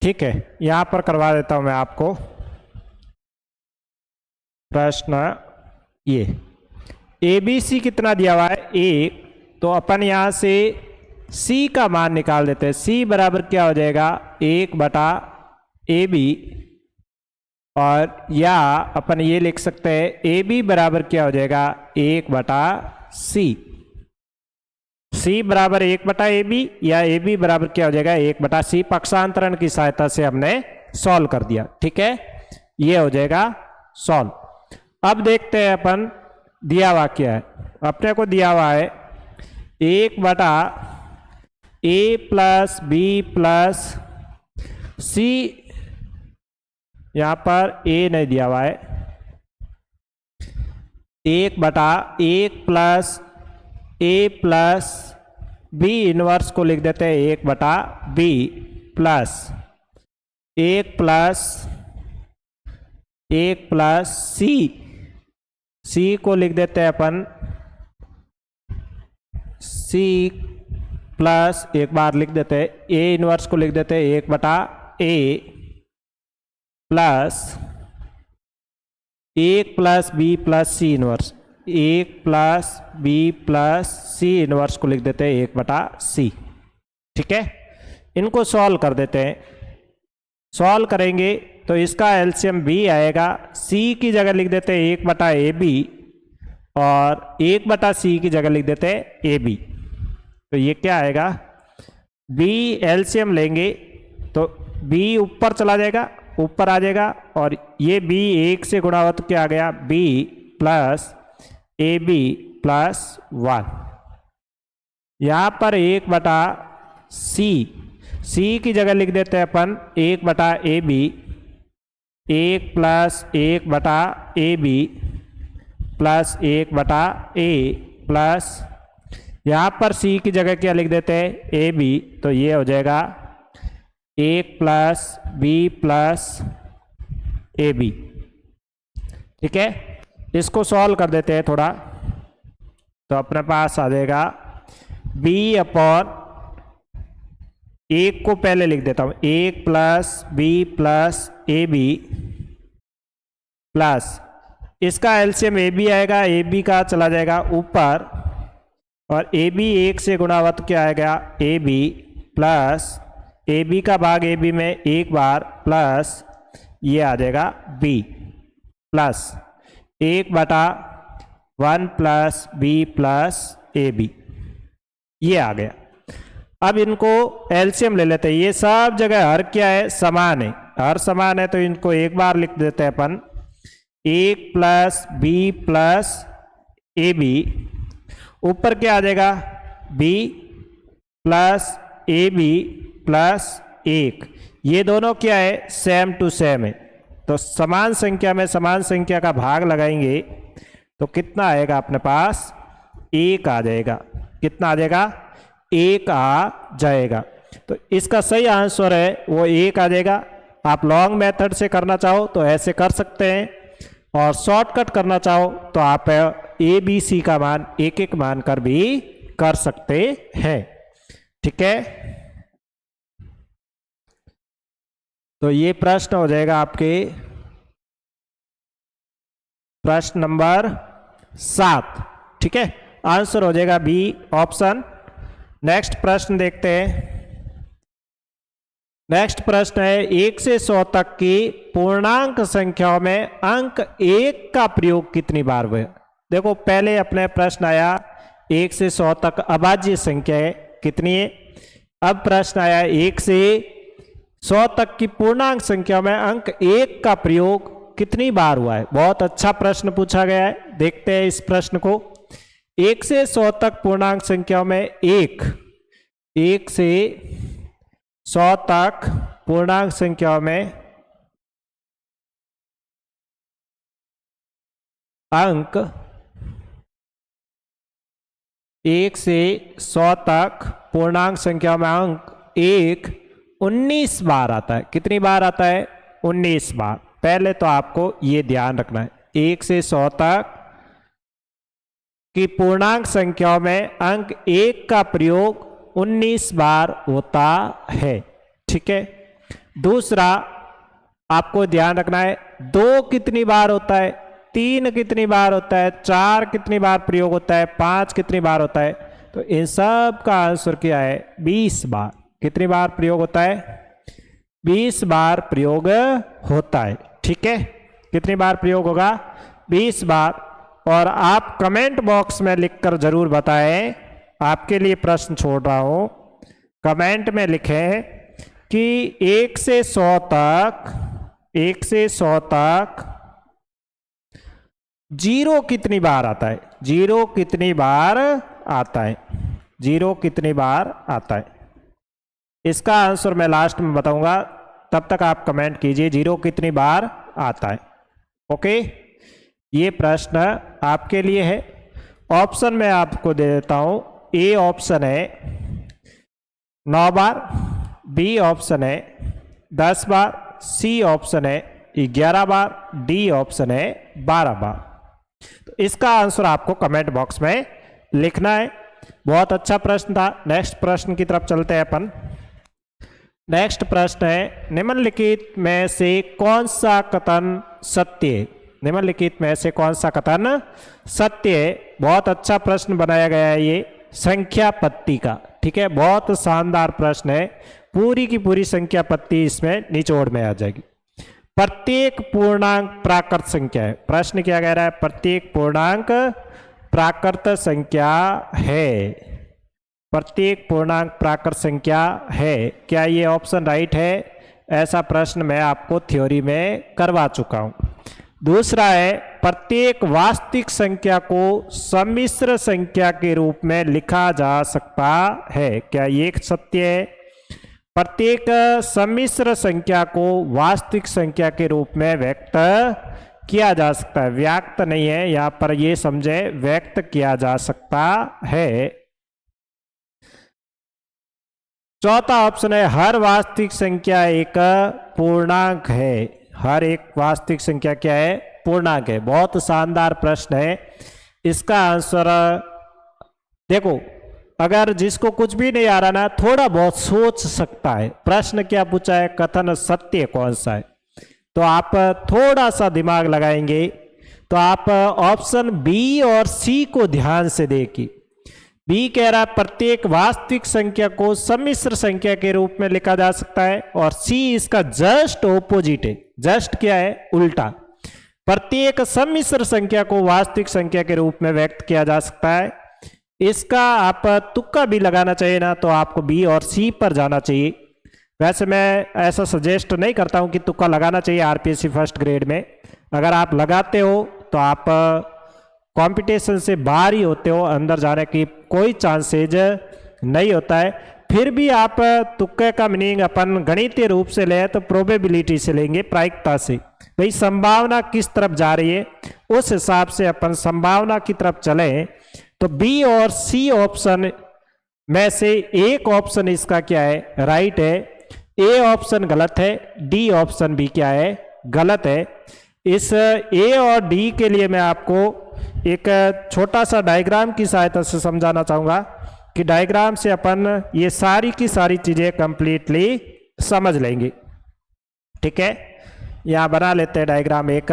ठीक है, यहां पर करवा देता हूं मैं आपको प्रश्न। ये ए बी सी कितना दिया हुआ है? 1। तो अपन यहां से सी का मान निकाल देते हैं। सी बराबर क्या हो जाएगा? 1/AB। और या अपन ये लिख सकते हैं ए बी बराबर क्या हो जाएगा? 1/C। सी बराबर 1/AB या ए बी बराबर क्या हो जाएगा? 1/C। पक्षांतरण की सहायता से हमने सॉल्व कर दिया। ठीक है, ये हो जाएगा सॉल्व। अब देखते हैं अपन दिया हुआ क्या है। अपने को दिया हुआ है 1/A प्लस बी प्लस सी। यहां पर ए नहीं दिया हुआ है। 1/1 plus A plus B inverse को लिख देते हैं 1/B प्लस 1 प्लस सी को लिख देते हैं अपन सी प्लस, एक बार लिख देते हैं ए इनवर्स को लिख देते हैं 1/a plus 1 plus B plus C inverse, 1 plus B plus C inverse को लिख देते हैं 1/c। ठीक है, इनको सॉल्व कर देते हैं। सॉल्व करेंगे तो इसका एलसीएम b आएगा, c की जगह लिख देते हैं 1/ab और 1/c की जगह लिख देते हैं ab। तो ये क्या आएगा, b एलसीएम लेंगे तो b ऊपर चला जाएगा, ऊपर आ जाएगा, और ये b 1 से गुणा हुआ तो क्या आ गया, b प्लस ab प्लस 1। यहाँ पर 1/c की जगह लिख देते हैं अपन 1/ab, 1 plus 1/ab plus 1/a plus यहाँ पर c की जगह क्या लिख देते हैं ab, तो ये हो जाएगा 1 प्लस b प्लस ab। ठीक है, इसको सॉल्व कर देते हैं थोड़ा, तो अपने पास आ जाएगा b अपॉन 1 को पहले लिख देता हूं 1 plus b plus ab plus इसका एलसीएम ab आएगा, ab का चला जाएगा ऊपर, और ab 1 से गुणा हुआ तो क्या आएगा ab प्लस ab का भाग ab में एक बार प्लस ये आ जाएगा b plus 1/1 plus b plus ab, ये आ गया। अब इनको एलसीएम ले लेते हैं। ये सब जगह हर क्या है, समान है, हर समान है, तो इनको एक बार लिख देते हैं अपन 1 प्लस b प्लस ab, ऊपर क्या आ जाएगा b प्लस ab प्लस 1। ये दोनों क्या है, सेम टू सेम है, तो समान संख्या में समान संख्या का भाग लगाएंगे तो कितना आएगा अपने पास, 1 आ जाएगा। कितना आ जाएगा, 1 आ जाएगा। तो इसका सही आंसर है वो 1 आ जाएगा। आप लॉन्ग मेथड से करना चाहो तो ऐसे कर सकते हैं, और शॉर्टकट करना चाहो तो आप ए बी सी का मान एक एक मान कर भी कर सकते हैं। ठीक है, तो ये प्रश्न हो जाएगा आपके प्रश्न नंबर 7। ठीक है, आंसर हो जाएगा बी ऑप्शन। नेक्स्ट प्रश्न देखते हैं। नेक्स्ट प्रश्न है 1 से 100 तक की पूर्णांक संख्याओं में अंक 1 का प्रयोग कितनी बार हुआ। देखो पहले अपने प्रश्न आया 1 से 100 तक अभाज्य संख्याएं कितनी है। अब प्रश्न आया 1 से 100 तक की पूर्णांक संख्या में अंक 1 का प्रयोग कितनी बार हुआ है। बहुत अच्छा प्रश्न पूछा गया है, देखते हैं इस प्रश्न को। 1 से 100 तक पूर्णांक संख्याओं में 1 से 100 तक पूर्णांक संख्याओं में अंक 1 से 100 तक पूर्णांक संख्या में अंक 19 बार आता है। कितनी बार आता है, 19 बार। पहले तो आपको ये ध्यान रखना है 1 से 100 तक की पूर्णांक संख्याओं में अंक 1 का प्रयोग 19 बार होता है। ठीक है, दूसरा आपको ध्यान रखना है 2 कितनी बार होता है, 3 कितनी बार होता है, 4 कितनी बार प्रयोग होता है, 5 कितनी बार होता है। तो इन सब का आंसर क्या है, 20 बार। कितनी बार प्रयोग होता है, 20 बार प्रयोग होता है। ठीक है, कितनी बार प्रयोग होगा, 20 बार। और आप कमेंट बॉक्स में लिखकर जरूर बताएं, आपके लिए प्रश्न छोड़ रहा हूं। कमेंट में लिखें कि 1 से 100 तक 0 कितनी बार आता है, 0 कितनी बार आता है, 0 कितनी बार आता है। इसका आंसर मैं लास्ट में बताऊंगा, तब तक आप कमेंट कीजिए 0 कितनी बार आता है। ओके, ये प्रश्न आपके लिए है। ऑप्शन में आपको दे देता हूं। ए ऑप्शन है 9 बार, बी ऑप्शन है 10 बार, सी ऑप्शन है 11 बार, डी ऑप्शन है 12 बार। तो इसका आंसर आपको कमेंट बॉक्स में लिखना है। बहुत अच्छा प्रश्न था। नेक्स्ट प्रश्न की तरफ चलते हैं अपन। नेक्स्ट प्रश्न है, निम्नलिखित में से कौन सा कथन सत्य है? निम्नलिखित में से कौन सा कथन सत्य है? बहुत अच्छा प्रश्न बनाया गया है ये संख्या पत्ती का। ठीक है, बहुत शानदार प्रश्न है। पूरी की पूरी संख्या पत्ती इसमें निचोड़ में आ जाएगी। प्रत्येक पूर्णांक प्राकृत संख्या है। प्रश्न क्या कह रहा है? प्रत्येक पूर्णांक प्राकृत संख्या है। प्रत्येक पूर्णांक प्राकृत संख्या है। क्या ये ऑप्शन राइट है? ऐसा प्रश्न मैं आपको थ्योरी में करवा चुका हूं। दूसरा है, प्रत्येक वास्तविक संख्या को सम्मिश्र संख्या के रूप में लिखा जा सकता है। क्या ये सत्य है? प्रत्येक सम्मिश्र संख्या को वास्तविक संख्या के रूप में व्यक्त किया जा सकता है। व्यक्त नहीं है यहां पर, ये समझे व्यक्त किया जा सकता है। चौथा ऑप्शन है, हर वास्तविक संख्या एक पूर्णांक है। हर एक वास्तविक संख्या क्या है? पूर्णांक है। बहुत शानदार प्रश्न है। इसका आंसर देखो, अगर जिसको कुछ भी नहीं आ रहा ना, थोड़ा बहुत सोच सकता है। प्रश्न क्या पूछा है? कथन सत्य कौन सा है? तो आप थोड़ा सा दिमाग लगाएंगे तो आप ऑप्शन बी और सी को ध्यान से देखिए। बी कह रहा है प्रत्येक वास्तविक संख्या को सम्मिश्र संख्या के रूप में लिखा जा सकता है, और सी इसका जस्ट ऑपोजिट है। जस्ट क्या है? उल्टा। प्रत्येक सम्मिश्र संख्या को वास्तविक संख्या के रूप में व्यक्त किया जा सकता है। इसका आप तुक्का भी लगाना चाहिए ना, तो आपको बी और सी पर जाना चाहिए। वैसे मैं ऐसा सजेस्ट नहीं करता हूं कि तुक्का लगाना चाहिए आरपीएससी फर्स्ट ग्रेड में। अगर आप लगाते हो तो आप कंपटीशन से बाहर ही होते हो, अंदर जाने की कोई चांसेज नहीं होता है। फिर भी आप तुक्के का मीनिंग अपन गणितीय रूप से ले तो प्रोबेबिलिटी से लेंगे, प्रायिकता से। भाई संभावना किस तरफ जा रही है उस हिसाब से अपन संभावना की तरफ चले। तो बी और सी ऑप्शन में से एक ऑप्शन इसका क्या है? राइट है। ए ऑप्शन गलत है, डी ऑप्शन भी क्या है? गलत है। इस ए और डी के लिए मैं आपको एक छोटा सा डायग्राम की सहायता से समझाना चाहूंगा कि डायग्राम से अपन ये सारी की सारी चीजें कंप्लीटली समझ लेंगे। ठीक है, यहां बना लेते हैं डायग्राम एक।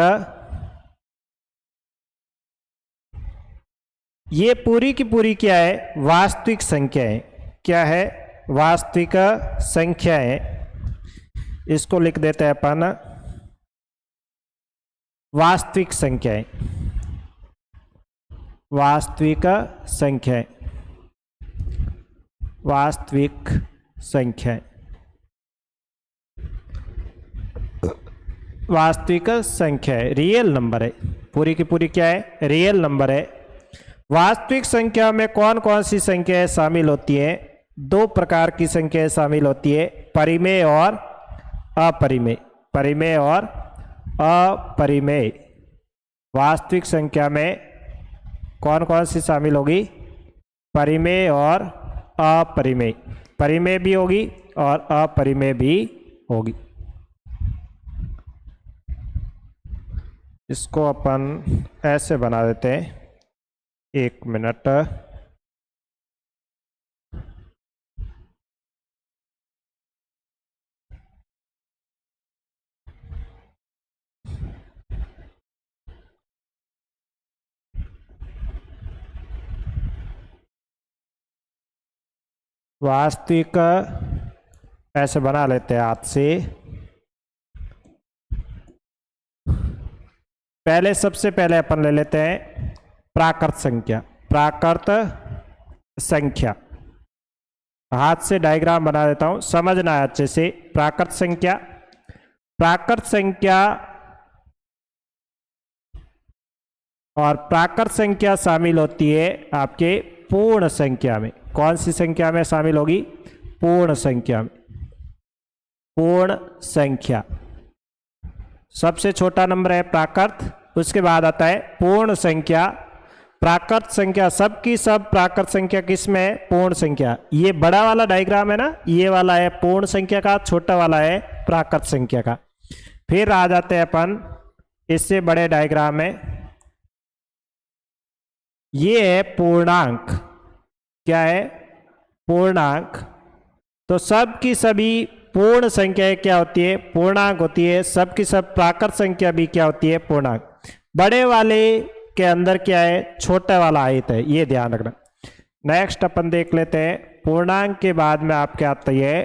ये पूरी की पूरी क्या है? वास्तविक संख्याएं। क्या है? वास्तविक संख्याएं। इसको लिख देते हैं अपन वास्तविक संख्याएं। वास्तविक संख्याएं। वास्तविक संख्याएं। वास्तविक संख्या है, रियल नंबर है। पूरी की पूरी क्या है? रियल नंबर है। वास्तविक संख्या में कौन कौन सी संख्याएं शामिल होती हैं? दो प्रकार की संख्याएं शामिल होती है, परिमेय और अपरिमेय। परिमेय और अपरिमेय। वास्तविक संख्या में कौन कौन सी शामिल होगी? परिमेय और अपरिमेय। परिमेय भी होगी और अपरिमेय भी होगी। इसको अपन ऐसे बना देते हैं, एक मिनट। वास्तविक ऐसे बना लेते हैं हाथ से। पहले सबसे पहले अपन ले लेते हैं प्राकृत संख्या। प्राकृत संख्या हाथ से डायग्राम बना देता हूं, समझना है अच्छे से। प्राकृत संख्या, प्राकृत संख्या और प्राकृत संख्या शामिल होती है आपके पूर्ण संख्या में। कौन सी संख्या में शामिल होगी? पूर्ण संख्या में। पूर्ण संख्या सबसे छोटा नंबर है प्राकृत, उसके बाद आता है पूर्ण संख्या। प्राकृत संख्या सबकी सब प्राकृत संख्या किस में है? पूर्ण संख्या। ये बड़ा वाला डायग्राम है ना, ये वाला है पूर्ण संख्या का, छोटा वाला है प्राकृत संख्या का। फिर आ जाते हैं अपन इससे बड़े डायग्राम में। ये है पूर्णांक। क्या है? पूर्णांक। तो सब की सभी पूर्ण संख्याएं क्या होती है? पूर्णांक होती है। सब की सब प्राकृत संख्या भी क्या होती है? पूर्णांक। बड़े वाले के अंदर क्या है? छोटे वाला आयत है, ये ध्यान रखना। नेक्स्ट अपन देख लेते हैं, पूर्णांक के बाद में आपके आती है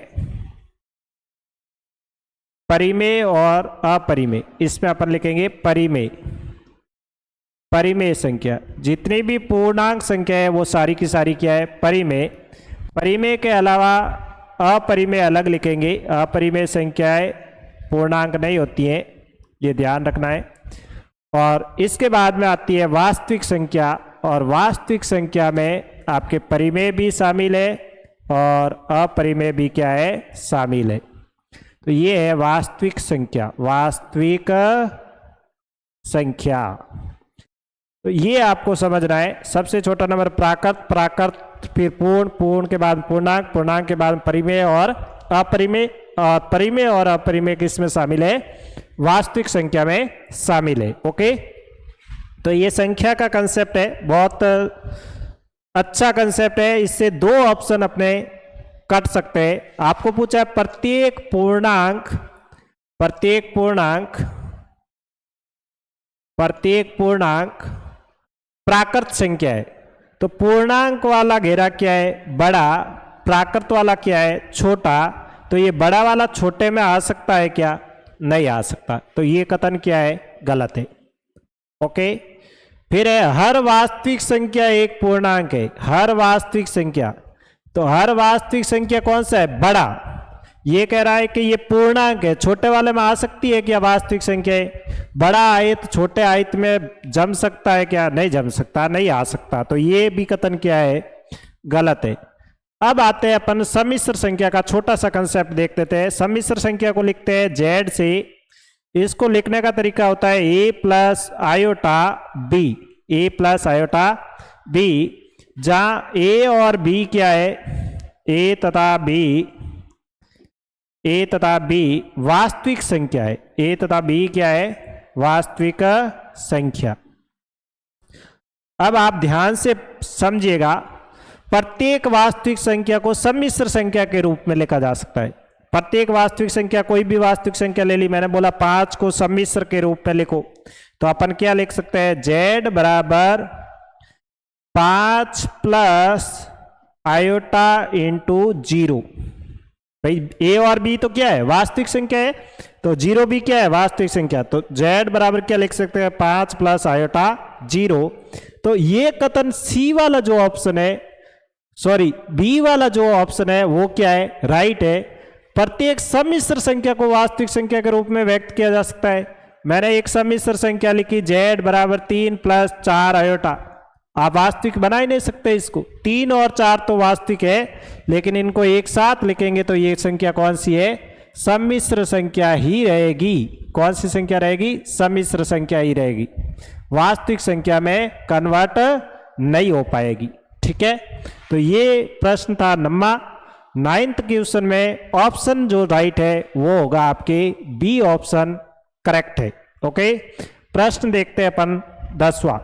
परिमेय और अपरिमेय। इसमें अपन लिखेंगे परिमेय। परिमेय संख्या, जितनी भी पूर्णांक संख्या है वो सारी की सारी क्या है? परिमेय। परिमेय के अलावा अपरिमेय अलग लिखेंगे। अपरिमेय संख्याएं पूर्णांक नहीं होती हैं, ये ध्यान रखना है। और इसके बाद में आती है वास्तविक संख्या, और वास्तविक संख्या में आपके परिमेय भी शामिल है और अपरिमेय भी क्या है? शामिल है। तो ये है वास्तविक संख्या। वास्तविक संख्या, तो ये आपको समझना है। सबसे छोटा नंबर प्राकृत, प्राकृत फिर पूर्ण, पूर्ण के बाद पूर्णांक, पूर्णांक के बाद परिमेय और अपरिमेय, और परिमेय और अपरिमेय किसमें शामिल है? वास्तविक संख्या में शामिल है। ओके, तो ये संख्या का कंसेप्ट है, बहुत अच्छा कंसेप्ट है। इससे दो ऑप्शन अपने कट सकते हैं। आपको पूछा है प्रत्येक पूर्णांक, प्रत्येक पूर्णांक, प्रत्येक पूर्णांक प्राकृत संख्या है। तो पूर्णांक वाला घेरा क्या है? बड़ा। प्राकृत वाला क्या है? छोटा। तो ये बड़ा वाला छोटे में आ सकता है क्या? नहीं आ सकता। तो ये कथन क्या है? गलत है। ओके, फिर है हर वास्तविक संख्या एक पूर्णांक है। हर वास्तविक संख्या, तो हर वास्तविक संख्या कौन सा है? बड़ा। ये कह रहा है कि ये पूर्णांक है, छोटे वाले में आ सकती है क्या वास्तविक संख्या है? बड़ा आयत छोटे आयत में जम सकता है क्या? नहीं जम सकता, नहीं आ सकता। तो ये भी कथन क्या है? गलत है। अब आते हैं अपन सम्मिश्र संख्या का छोटा सा कंसेप्ट देख लेते हैं। सम्मिश्र संख्या को लिखते हैं जेड से। इसको लिखने का तरीका होता है ए प्लस आयोटा बी। ए प्लस आयोटा बी, जहां ए और बी क्या है? ए तथा बी वास्तविक संख्या है। ए तथा बी क्या है? वास्तविक संख्या। अब आप ध्यान से समझिएगा, प्रत्येक वास्तविक संख्या को सम्मिश्र संख्या के रूप में लिखा जा सकता है। प्रत्येक वास्तविक संख्या, कोई भी वास्तविक संख्या ले ली, मैंने बोला 5 को सम्मिश्र के रूप में लिखो, तो अपन क्या लिख सकते हैं? जेड बराबर 5 प्लस आयोटा इंटू 0। भाई ए और बी तो क्या है? वास्तविक संख्या है, तो 0 भी क्या है? वास्तविक संख्या। तो जेड बराबर क्या लिख सकते हैं? 5 प्लस आयोटा 0। तो ये कथन सी वाला जो ऑप्शन है, सॉरी बी वाला जो ऑप्शन है वो क्या है? राइट है। प्रत्येक सम्मिश्र संख्या को वास्तविक संख्या के रूप में व्यक्त किया जा सकता है। मैंने एक सम्मिश्र संख्या लिखी जेड बराबर 3 प्लस 4 आयोटा। आप वास्तविक बना ही नहीं सकते इसको। 3 और 4 तो वास्तविक है, लेकिन इनको एक साथ लिखेंगे तो ये संख्या कौन सी है? सम्मिश्र संख्या ही रहेगी। कौन सी संख्या रहेगी? सम्मिश्र संख्या ही रहेगी, वास्तविक संख्या में कन्वर्ट नहीं हो पाएगी। ठीक है, तो ये प्रश्न था नम्मा। 9th क्वेश्चन में ऑप्शन जो राइट है वो होगा आपके बी ऑप्शन करेक्ट है। ओके, प्रश्न देखते हैं अपन 10वां।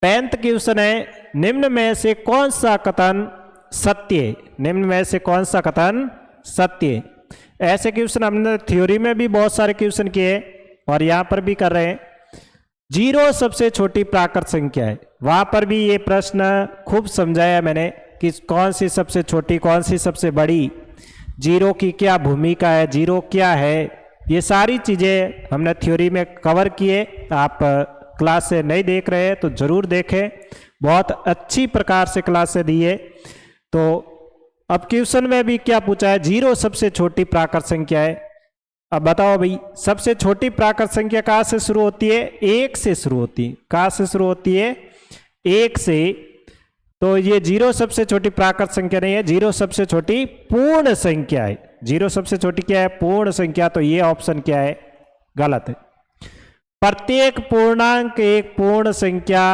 10th क्वेश्चन है, निम्न में से कौन सा कथन सत्य है? निम्न में से कौन सा कथन सत्य है? ऐसे क्वेश्चन हमने थ्योरी में भी बहुत सारे क्वेश्चन किए और यहां पर भी कर रहे हैं। 0 सबसे छोटी प्राकृत संख्या है, वहां पर भी ये प्रश्न खूब समझाया मैंने कि कौन सी सबसे छोटी, कौन सी सबसे बड़ी, 0 की क्या भूमिका है, 0 क्या है, ये सारी चीजें हमने थ्योरी में कवर किए। आप क्लास से नहीं देख रहे हैं तो जरूर देखें, बहुत अच्छी प्रकार से क्लास से दी है। तो अब क्वेश्चन में भी क्या पूछा है? 0 सबसे छोटी प्राकृत संख्या है। अब बताओ भाई, सबसे छोटी प्राकृत संख्या कहाँ से शुरू होती है? 1 से शुरू होती है। कहाँ से शुरू होती है? 1 से। तो ये 0 सबसे छोटी प्राकृत संख्या नहीं है, 0 सबसे छोटी पूर्ण संख्या है। 0 सबसे छोटी क्या है? पूर्ण संख्या। तो ये ऑप्शन क्या है? गलत है। प्रत्येक पूर्णांक एक पूर्ण संख्या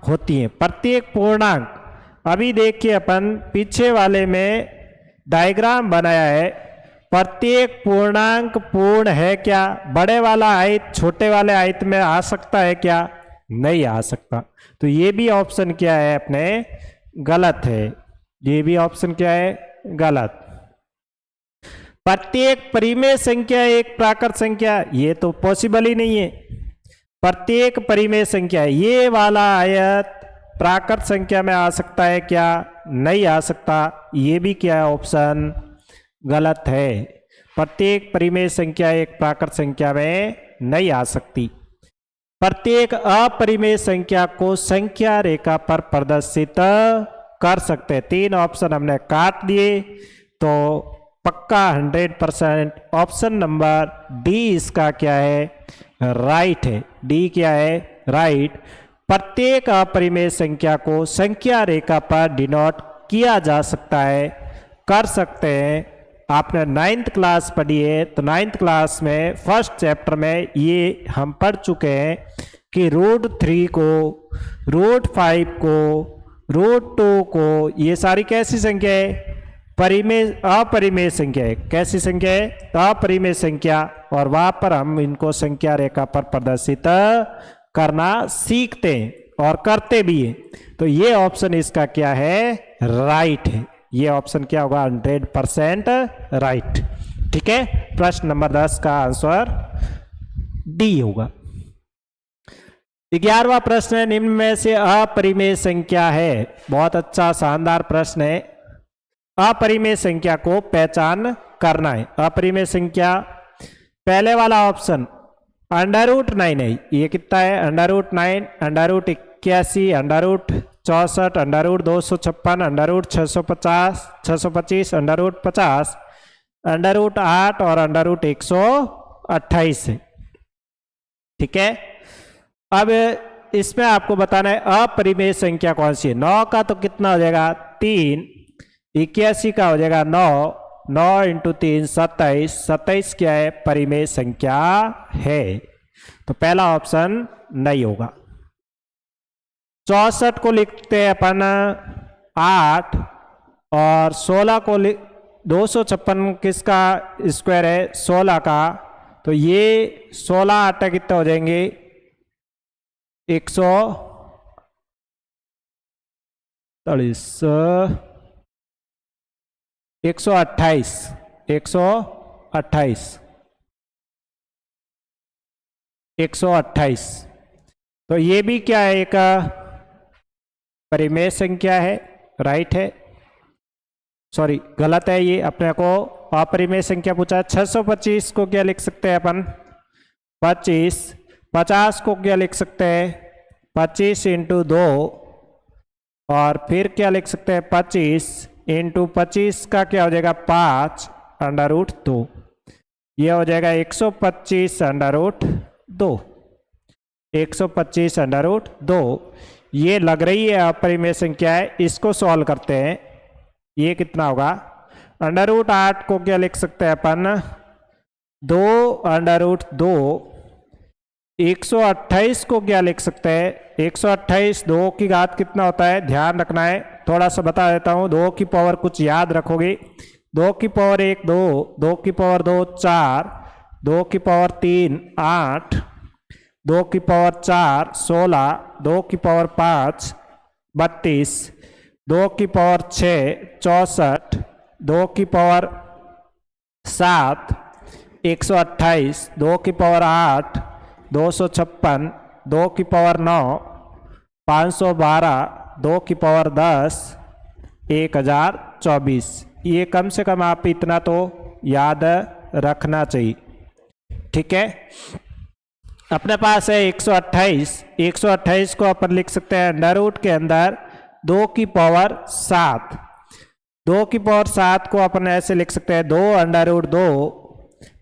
होती है। प्रत्येक पूर्णांक, अभी देखिए अपन पीछे वाले में डायग्राम बनाया है, प्रत्येक पूर्णांक पूर्ण है क्या? बड़े वाला आयत छोटे वाले आयत में आ सकता है क्या? नहीं आ सकता। तो ये भी ऑप्शन क्या है अपने गलत है। ये भी ऑप्शन क्या है? गलत। प्रत्येक परिमेय संख्या एक प्राकृत संख्या, ये तो पॉसिबल ही नहीं है। प्रत्येक परिमेय संख्या, ये वाला आयत प्राकृत संख्या में आ सकता है क्या? नहीं आ सकता। ये भी क्या है? ऑप्शन गलत है। प्रत्येक परिमेय संख्या एक प्राकृत संख्या में नहीं आ सकती। प्रत्येक अपरिमेय संख्या को संख्या रेखा पर प्रदर्शित कर सकते हैं। 3 ऑप्शन हमने काट दिए, तो पक्का 100% ऑप्शन नंबर डी इसका क्या है? राइट है। डी क्या है? राइट। प्रत्येक अपरिमेय संख्या को संख्या रेखा पर डिनोट किया जा सकता है, कर सकते हैं। आपने 9th क्लास पढ़ी है, तो 9th क्लास में फर्स्ट चैप्टर में ये हम पढ़ चुके हैं कि √3 को, √5 को, √2 को, ये सारी कैसी संख्या है? परिमेय, अपरिमेय संख्या है। कैसी संख्या है? अपरिमेय संख्या। और वहां पर हम इनको संख्या रेखा पर प्रदर्शित करना सीखते हैं और करते भी हैं। तो ये ऑप्शन इसका क्या है? राइट है। ये ऑप्शन क्या होगा? 100% राइट। ठीक है, प्रश्न नंबर 10 का आंसर डी होगा। 11वां प्रश्न है, निम्न में से अपरिमेय संख्या है। बहुत अच्छा शानदार प्रश्न है। अपरिमेय संख्या को पहचान करना है। अपरिमेय संख्या, पहले वाला ऑप्शन √9 है। ये कितना है? √9, √81, √64, √256, √650, 625, √50, √8 और √128 है। ठीक है, अब इसमें आपको बताना है अपरिमेय संख्या कौन सी है। 9 का तो कितना हो जाएगा? 3। 81 का हो जाएगा 9, 9 × 3 27, 27 क्या है? परिमेय संख्या है। तो पहला ऑप्शन नहीं होगा। 64 को लिखते हैं अपन 8 और 16 को 256 किसका स्क्वायर है? 16 का। तो ये 16 8 कितने हो जाएंगे? 128, 128। तो ये भी क्या है? एक परिमेय संख्या है। राइट है, सॉरी गलत है। ये अपने को अपरिमेय संख्या पूछा। 625 को क्या लिख सकते हैं अपन? 25। 50 को क्या लिख सकते हैं? 25 × 2। और फिर क्या लिख सकते हैं? 25 × 25 का क्या हो जाएगा? 5 √2। ये हो जाएगा 125 √2। 125 √2। ये लग रही है अपरिमेय संख्या है। इसको सॉल्व करते हैं। ये कितना होगा? √8 को क्या लिख सकते हैं अपन? 2 √2। 128 को क्या लिख सकते हैं? 128 2 की घात कितना होता है? ध्यान रखना है, थोड़ा सा बता देता हूँ। 2 की पावर कुछ याद रखोगे। 2 की पावर 1 2, 2 की पावर 2 4, 2 की पावर 3 8, 2 की पावर 4 16, 2 की पावर 5 32, 2 की पावर 6 64, 2 की पावर 7 128, 2 की पावर 8 256, 2 की पावर 9 512, 2 की पावर 10 1024। ये कम से कम आप इतना तो याद रखना चाहिए। ठीक है, अपने पास है 128। 128 को अपन लिख सकते हैं अंडर रूट के अंदर 2 की पावर 7। 2 की पावर 7 को अपन ऐसे लिख सकते हैं 2 अंडर रूट 2,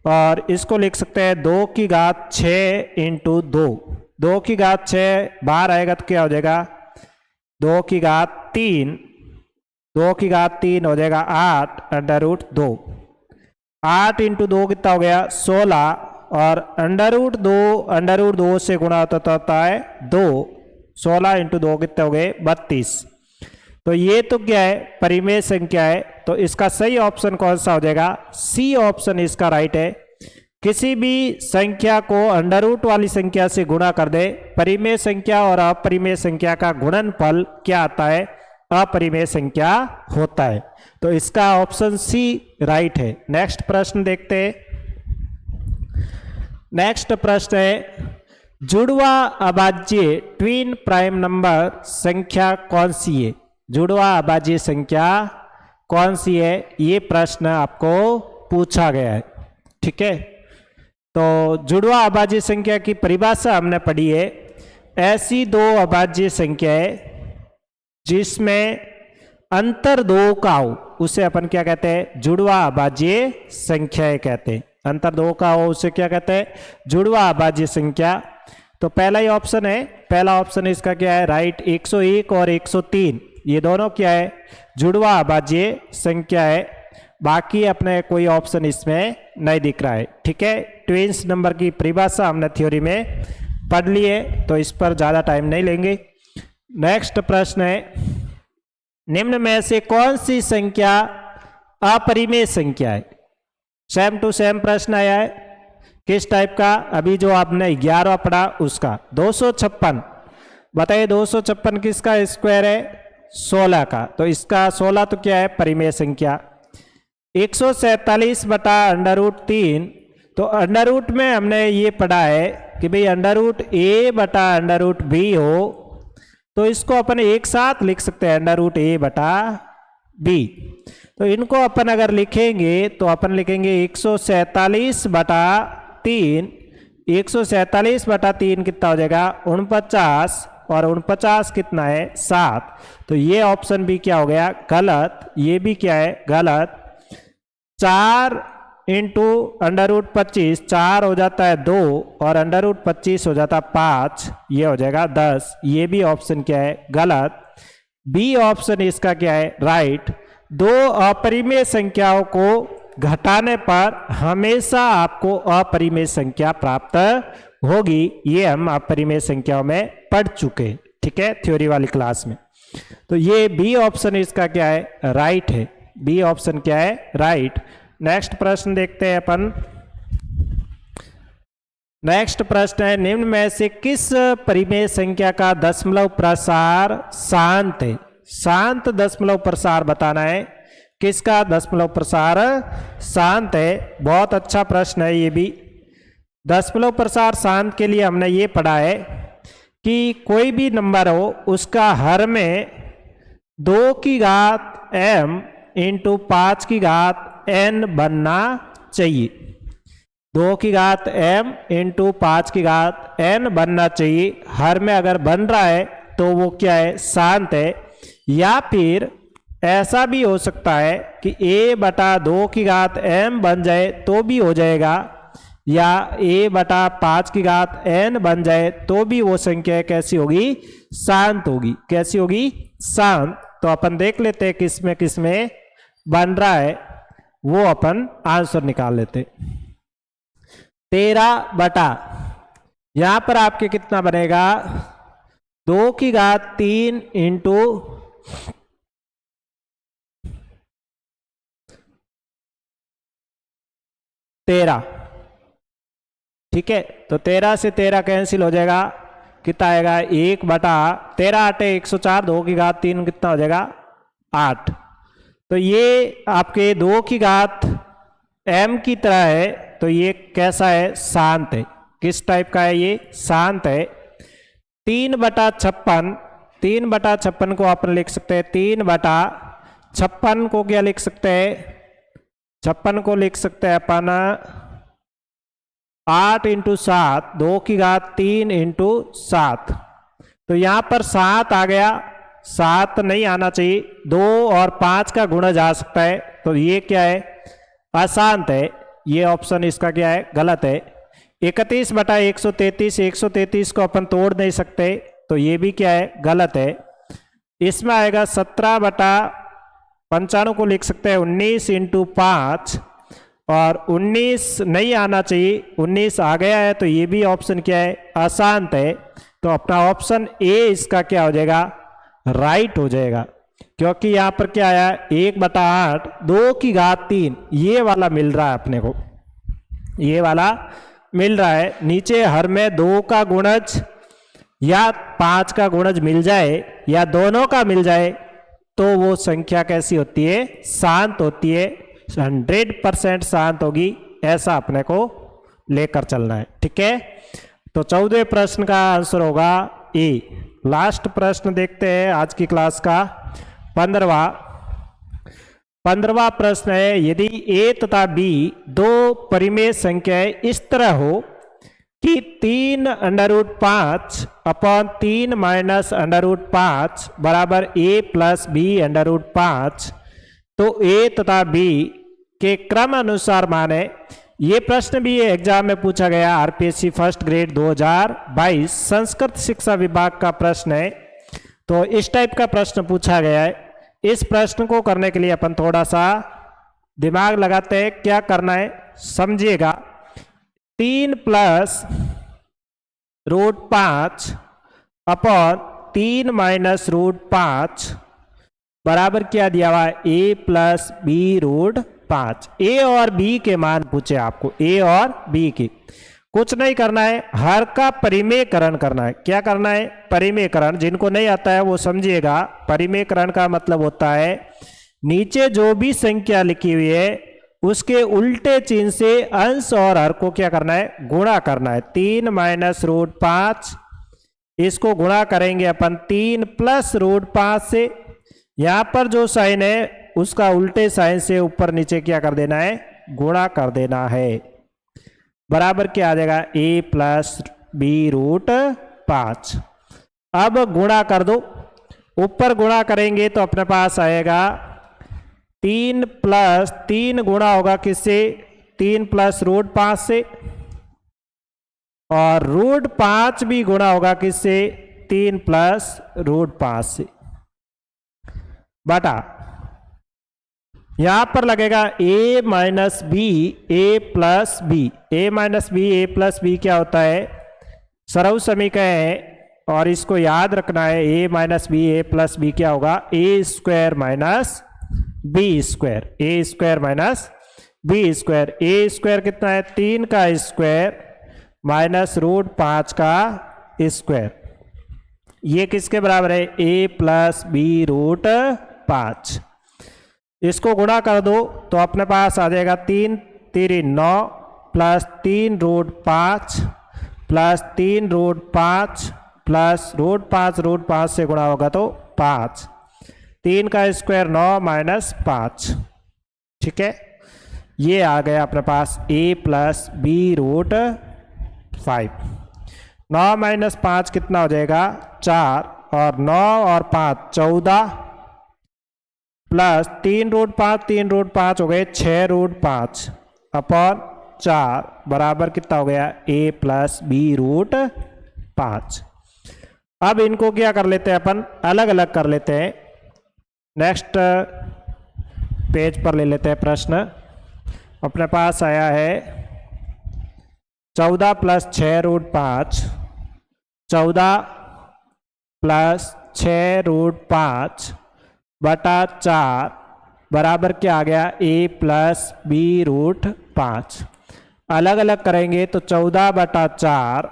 और इसको लिख सकते हैं 2 की घात 6 × 2। 2 की घात 6 बाहर आएगा तो क्या हो जाएगा? 2 की घात 3। 2 की घात 3 हो जाएगा 8 अंडर रूट 2। 8 × 2 कितना हो गया? 16, और अंडर रूट 2 से गुणा होता है 2। 16 × 2 कितने हो गए? 32। तो ये तो क्या है, परिमेय संख्या है। तो इसका सही ऑप्शन कौन सा हो जाएगा, सी ऑप्शन इसका राइट है। किसी भी संख्या को अंडर रूट वाली संख्या से गुणा कर दे, परिमेय संख्या और अपरिमेय संख्या का गुणनफल क्या आता है, अपरिमेय संख्या होता है। तो इसका ऑप्शन सी राइट है। नेक्स्ट प्रश्न देखते हैं। नेक्स्ट प्रश्न है, जुड़वा अभाज्य ट्विन प्राइम नंबर संख्या कौन सी है, जुड़वा अभाज्य संख्या कौन सी है, ये प्रश्न आपको पूछा गया है। ठीक है, तो जुड़वा अभाज्य संख्या की परिभाषा हमने पढ़ी है, ऐसी दो अभाज्य संख्याएं जिसमें अंतर दो का हो उसे अपन क्या कहते हैं, जुड़वा अभाज्य संख्याएं कहते हैं। अंतर दो का हो उसे क्या कहते हैं, जुड़वा अभाज्य संख्या। तो पहला ही ऑप्शन है, पहला ऑप्शन इसका क्या है, राइट। 101 और 103 ये दोनों क्या है, जुड़वा अभाज्य संख्या है। बाकी अपने कोई ऑप्शन इसमें नहीं दिख रहा है। ठीक है, ट्विंस नंबर की परिभाषा हमने थ्योरी में पढ़ ली है, तो इस पर ज़्यादा टाइम नहीं लेंगे। नेक्स्ट प्रश्न है, निम्न में से कौन सी संख्या अपरिमेय संख्या है। सेम टू सेम प्रश्न आया है, किस टाइप का, अभी जो आपने 11वां पढ़ा उसका। 256 बताइए, 256 किसका स्क्वायर है, 16 का। तो इसका 16 तो क्या है, परिमेय संख्या। 147 बटा अंडर रूट 3, तो अंडर रूट में हमने ये पढ़ा है कि भाई अंडर रूट ए बटा अंडर रूट बी हो, तो इसको अपन एक साथ लिख सकते हैं, अंडर रूट ए बटा बी। तो इनको अपन अगर लिखेंगे तो अपन लिखेंगे 147 बटा 3, 147 बटा 3 कितना हो जाएगा, 49, और 49 कितना है, 7। तो ये ऑप्शन भी क्या हो गया, गलत। ये भी क्या है, गलत। 4 इंटू अंडर रूट 25, 4 हो जाता है 2, और अंडर रूट 25 हो जाता है 5, ये हो जाएगा 10। ये भी ऑप्शन क्या है, गलत। बी ऑप्शन इसका क्या है, राइट। दो अपरिमेय संख्याओं को घटाने पर हमेशा आपको अपरिमेय संख्या प्राप्त होगी, ये हम अपरिमेय संख्याओं में पढ़ चुके। ठीक है, थ्योरी वाली क्लास में। तो ये बी ऑप्शन इसका क्या है, राइट है। बी ऑप्शन क्या है, राइट। नेक्स्ट प्रश्न देखते हैं अपन। नेक्स्ट प्रश्न है, निम्न में से किस परिमेय संख्या का दशमलव प्रसार शांत है। शांत दशमलव प्रसार बताना है, किसका दशमलव प्रसार शांत है। बहुत अच्छा प्रश्न है ये भी। दशमलव प्रसार शांत के लिए हमने ये पढ़ा है कि कोई भी नंबर हो उसका हर में 2 की घात m इंटू 5 की घात n बनना चाहिए। 2 की घात m इंटू 5 की घात n बनना चाहिए। हर में अगर बन रहा है तो वो क्या है, शांत है। या फिर ऐसा भी हो सकता है कि a बटा 2 की घात m बन जाए तो भी हो जाएगा, या a बटा 5 की घात n बन जाए तो भी वो संख्या कैसी होगी, शांत होगी। कैसी होगी, शांत। तो अपन देख लेते हैं किसमें किसमें बन रहा है, वो अपन आंसर निकाल लेते। 13 बटा, यहां पर आपके कितना बनेगा, 2 की घात 3 इंटू 13। ठीक है, तो 13 से 13 कैंसिल हो जाएगा, कितना आएगा, 1 बटा 13 आटे 104, 2 की घात 3 कितना हो जाएगा, 8। तो ये आपके 2 की घात m की तरह है, तो ये कैसा है, शांत है। किस टाइप का है ये, शांत है। 3 बटा 56, 3 बटा 56 को अपन लिख सकते हैं, 3 बटा 56 को क्या लिख सकते हैं, 56 को लिख सकते हैं अपन 8 इंटू 7, 2 की घात 3 इंटू 7। तो यहां पर 7 आ गया, 7 नहीं आना चाहिए, 2 और 5 का गुणा जा सकता है, तो ये क्या है, अशांत है। ये ऑप्शन इसका क्या है, गलत है। 31 बटा 133, 133 को अपन तोड़ नहीं सकते, तो ये भी क्या है, गलत है। इसमें आएगा 17 बटा 95 को लिख सकते हैं 19 इंटू 5, और 19 नहीं आना चाहिए, 19 आ गया है, तो ये भी ऑप्शन क्या है, अशांत है। तो अपना ऑप्शन ए इसका क्या हो जाएगा, राइट हो जाएगा। क्योंकि यहाँ पर क्या आया 1/8 2 की घात 3 ये वाला मिल रहा है अपने को, ये वाला मिल रहा है। नीचे हर में 2 का गुणज या 5 का गुणज मिल जाए या दोनों का मिल जाए तो वो संख्या कैसी होती है, शांत होती है, 100% शांत होगी, ऐसा अपने को लेकर चलना है। ठीक है, तो 14वें प्रश्न का आंसर होगा ए। लास्ट प्रश्न देखते हैं आज की क्लास का, 15वां प्रश्न है, यदि ए तथा बी दो परिमेय संख्याएं इस तरह हो कि 3√5 अपॉन 3 माइनस √5 बराबर a प्लस बी √5, तो a तथा b के क्रम अनुसार माने। ये प्रश्न भी एग्जाम में पूछा गया, आरपीएससी फर्स्ट ग्रेड 2022 संस्कृत शिक्षा विभाग का प्रश्न है। तो इस टाइप का प्रश्न पूछा गया है। इस प्रश्न को करने के लिए अपन थोड़ा सा दिमाग लगाते हैं। क्या करना है समझिएगा, 3 + √5 अपॉन 3 माइनस √5 बराबर क्या दिया हुआ है, a प्लस बी √5। a और b के मान पूछे आपको, a और b के। कुछ नहीं करना है, हर का परिमेयकरण करना है। क्या करना है, परिमेयकरण। जिनको नहीं आता है वो समझिएगा। परिमेयकरण का मतलब होता है नीचे जो भी संख्या लिखी हुई है उसके उल्टे चिन्ह से अंश और हर को क्या करना है, गुणा करना है। 3 माइनस √5 इसको गुणा करेंगे अपन 3 प्लस √5 से। यहां पर जो साइन है उसका उल्टे साइन से ऊपर नीचे क्या कर देना है, गुणा कर देना है। बराबर क्या आ जाएगा, a प्लस बी √5। अब गुणा कर दो, ऊपर गुणा करेंगे तो अपने पास आएगा 3 गुणा होगा किससे, 3 प्लस √5 से, और √5 भी गुणा होगा किससे, 3 प्लस √5 से, बटा यहां पर लगेगा a minus B a plus B. a minus B a plus B क्या होता है, सरल समीकरण है और इसको याद रखना है। a minus B a plus B क्या होगा, a² minus b², a² minus b²। a² कितना है, 3 का स्क्वायर माइनस √5 का स्क्वायर। ये किसके बराबर है, a प्लस बी √5। इसको गुणा कर दो तो अपने पास आ जाएगा 3 3 9 प्लस 3 √5 प्लस 3 √5 प्लस √5 से गुणा होगा तो 5। 3 का स्क्वायर 9 माइनस 5। ठीक है, ये आ गया अपने पास a प्लस बी √5। 9 माइनस 5 कितना हो जाएगा, 4, और 9 और 5 14 प्लस 3 √5 हो गए 6 √5 अपॉन 4 बराबर कितना हो गया, a प्लस बी √5। अब इनको क्या कर लेते हैं अपन, अलग अलग कर लेते हैं। नेक्स्ट पेज पर ले लेते हैं प्रश्न। अपने पास आया है 14 प्लस 6 √5, 14 प्लस 6 √5 बटा 4 बराबर क्या आ गया, a प्लस बी √5। अलग अलग करेंगे तो 14 बटा 4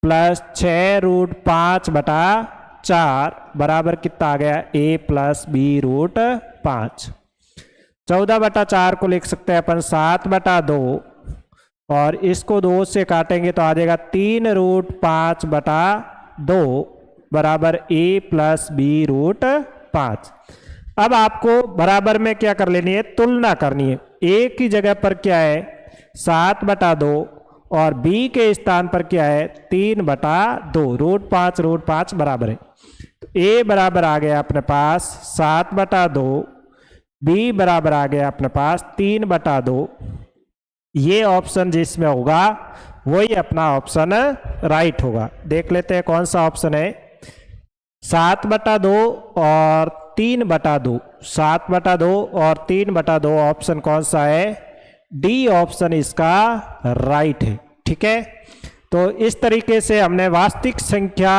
प्लस 6 √5 बटा 4 बराबर कितना आ गया, a प्लस बी √5। 14 बटा 4 को लिख सकते हैं अपन 7 बटा 2, और इसको 2 से काटेंगे तो आ जाएगा 3 √5 बटा 2 बराबर a प्लस बी √5। अब आपको बराबर में क्या कर लेनी है, तुलना करनी है। a की जगह पर क्या है 7 बटा 2 और b के स्थान पर क्या है 3 बटा 2। √5 बराबर है, तो a बराबर आ गया अपने पास 7 बटा 2, b बराबर आ गया अपने पास 3 बटा 2। ये ऑप्शन जिसमें होगा वही अपना ऑप्शन राइट होगा। देख लेते हैं कौन सा ऑप्शन है, 7 बटा 2 और 3 बटा 2। 7 बटा 2 और 3 बटा 2 ऑप्शन कौन सा है, डी ऑप्शन इसका राइट है। ठीक है, तो इस तरीके से हमने वास्तविक संख्या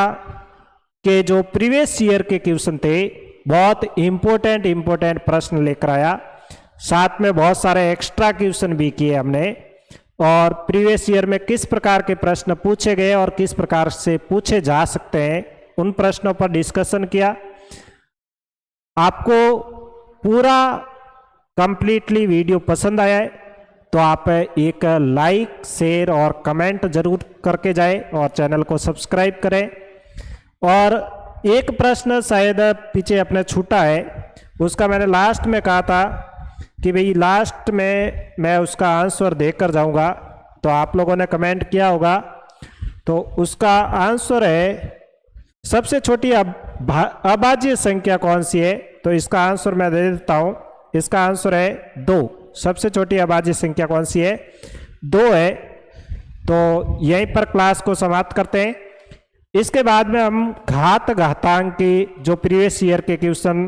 के जो प्रीवियस ईयर के क्वेश्चन थे बहुत इम्पोर्टेंट प्रश्न लेकर आया। साथ में बहुत सारे एक्स्ट्रा क्वेश्चन भी किए हमने, और प्रीवियस ईयर में किस प्रकार के प्रश्न पूछे गए और किस प्रकार से पूछे जा सकते हैं उन प्रश्नों पर डिस्कशन किया। आपको पूरा कंप्लीटली वीडियो पसंद आया है तो आप एक लाइक, शेयर और कमेंट जरूर करके जाएं और चैनल को सब्सक्राइब करें। और एक प्रश्न शायद पीछे अपने छूटा है, उसका मैंने लास्ट में कहा था कि भाई लास्ट में मैं उसका आंसर देकर जाऊंगा, तो आप लोगों ने कमेंट किया होगा। तो उसका आंसर है सबसे छोटी अभाज्य संख्या कौन सी है, तो इसका आंसर मैं दे देता हूं। इसका आंसर है 2। सबसे छोटी अभाज्य संख्या कौन सी है? 2 है। तो यहीं पर क्लास को समाप्त करते हैं। इसके बाद में हम घातांक की जो प्रीवियस ईयर के क्वेश्चन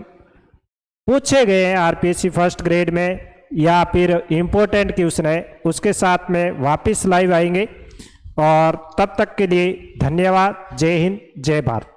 पूछे गए हैं आरपीएससी फर्स्ट ग्रेड में या फिर इम्पोर्टेंट क्वेश्चन है उसके साथ में वापस लाइव आएंगे। और तब तक के लिए धन्यवाद। जय हिंद, जय भारत।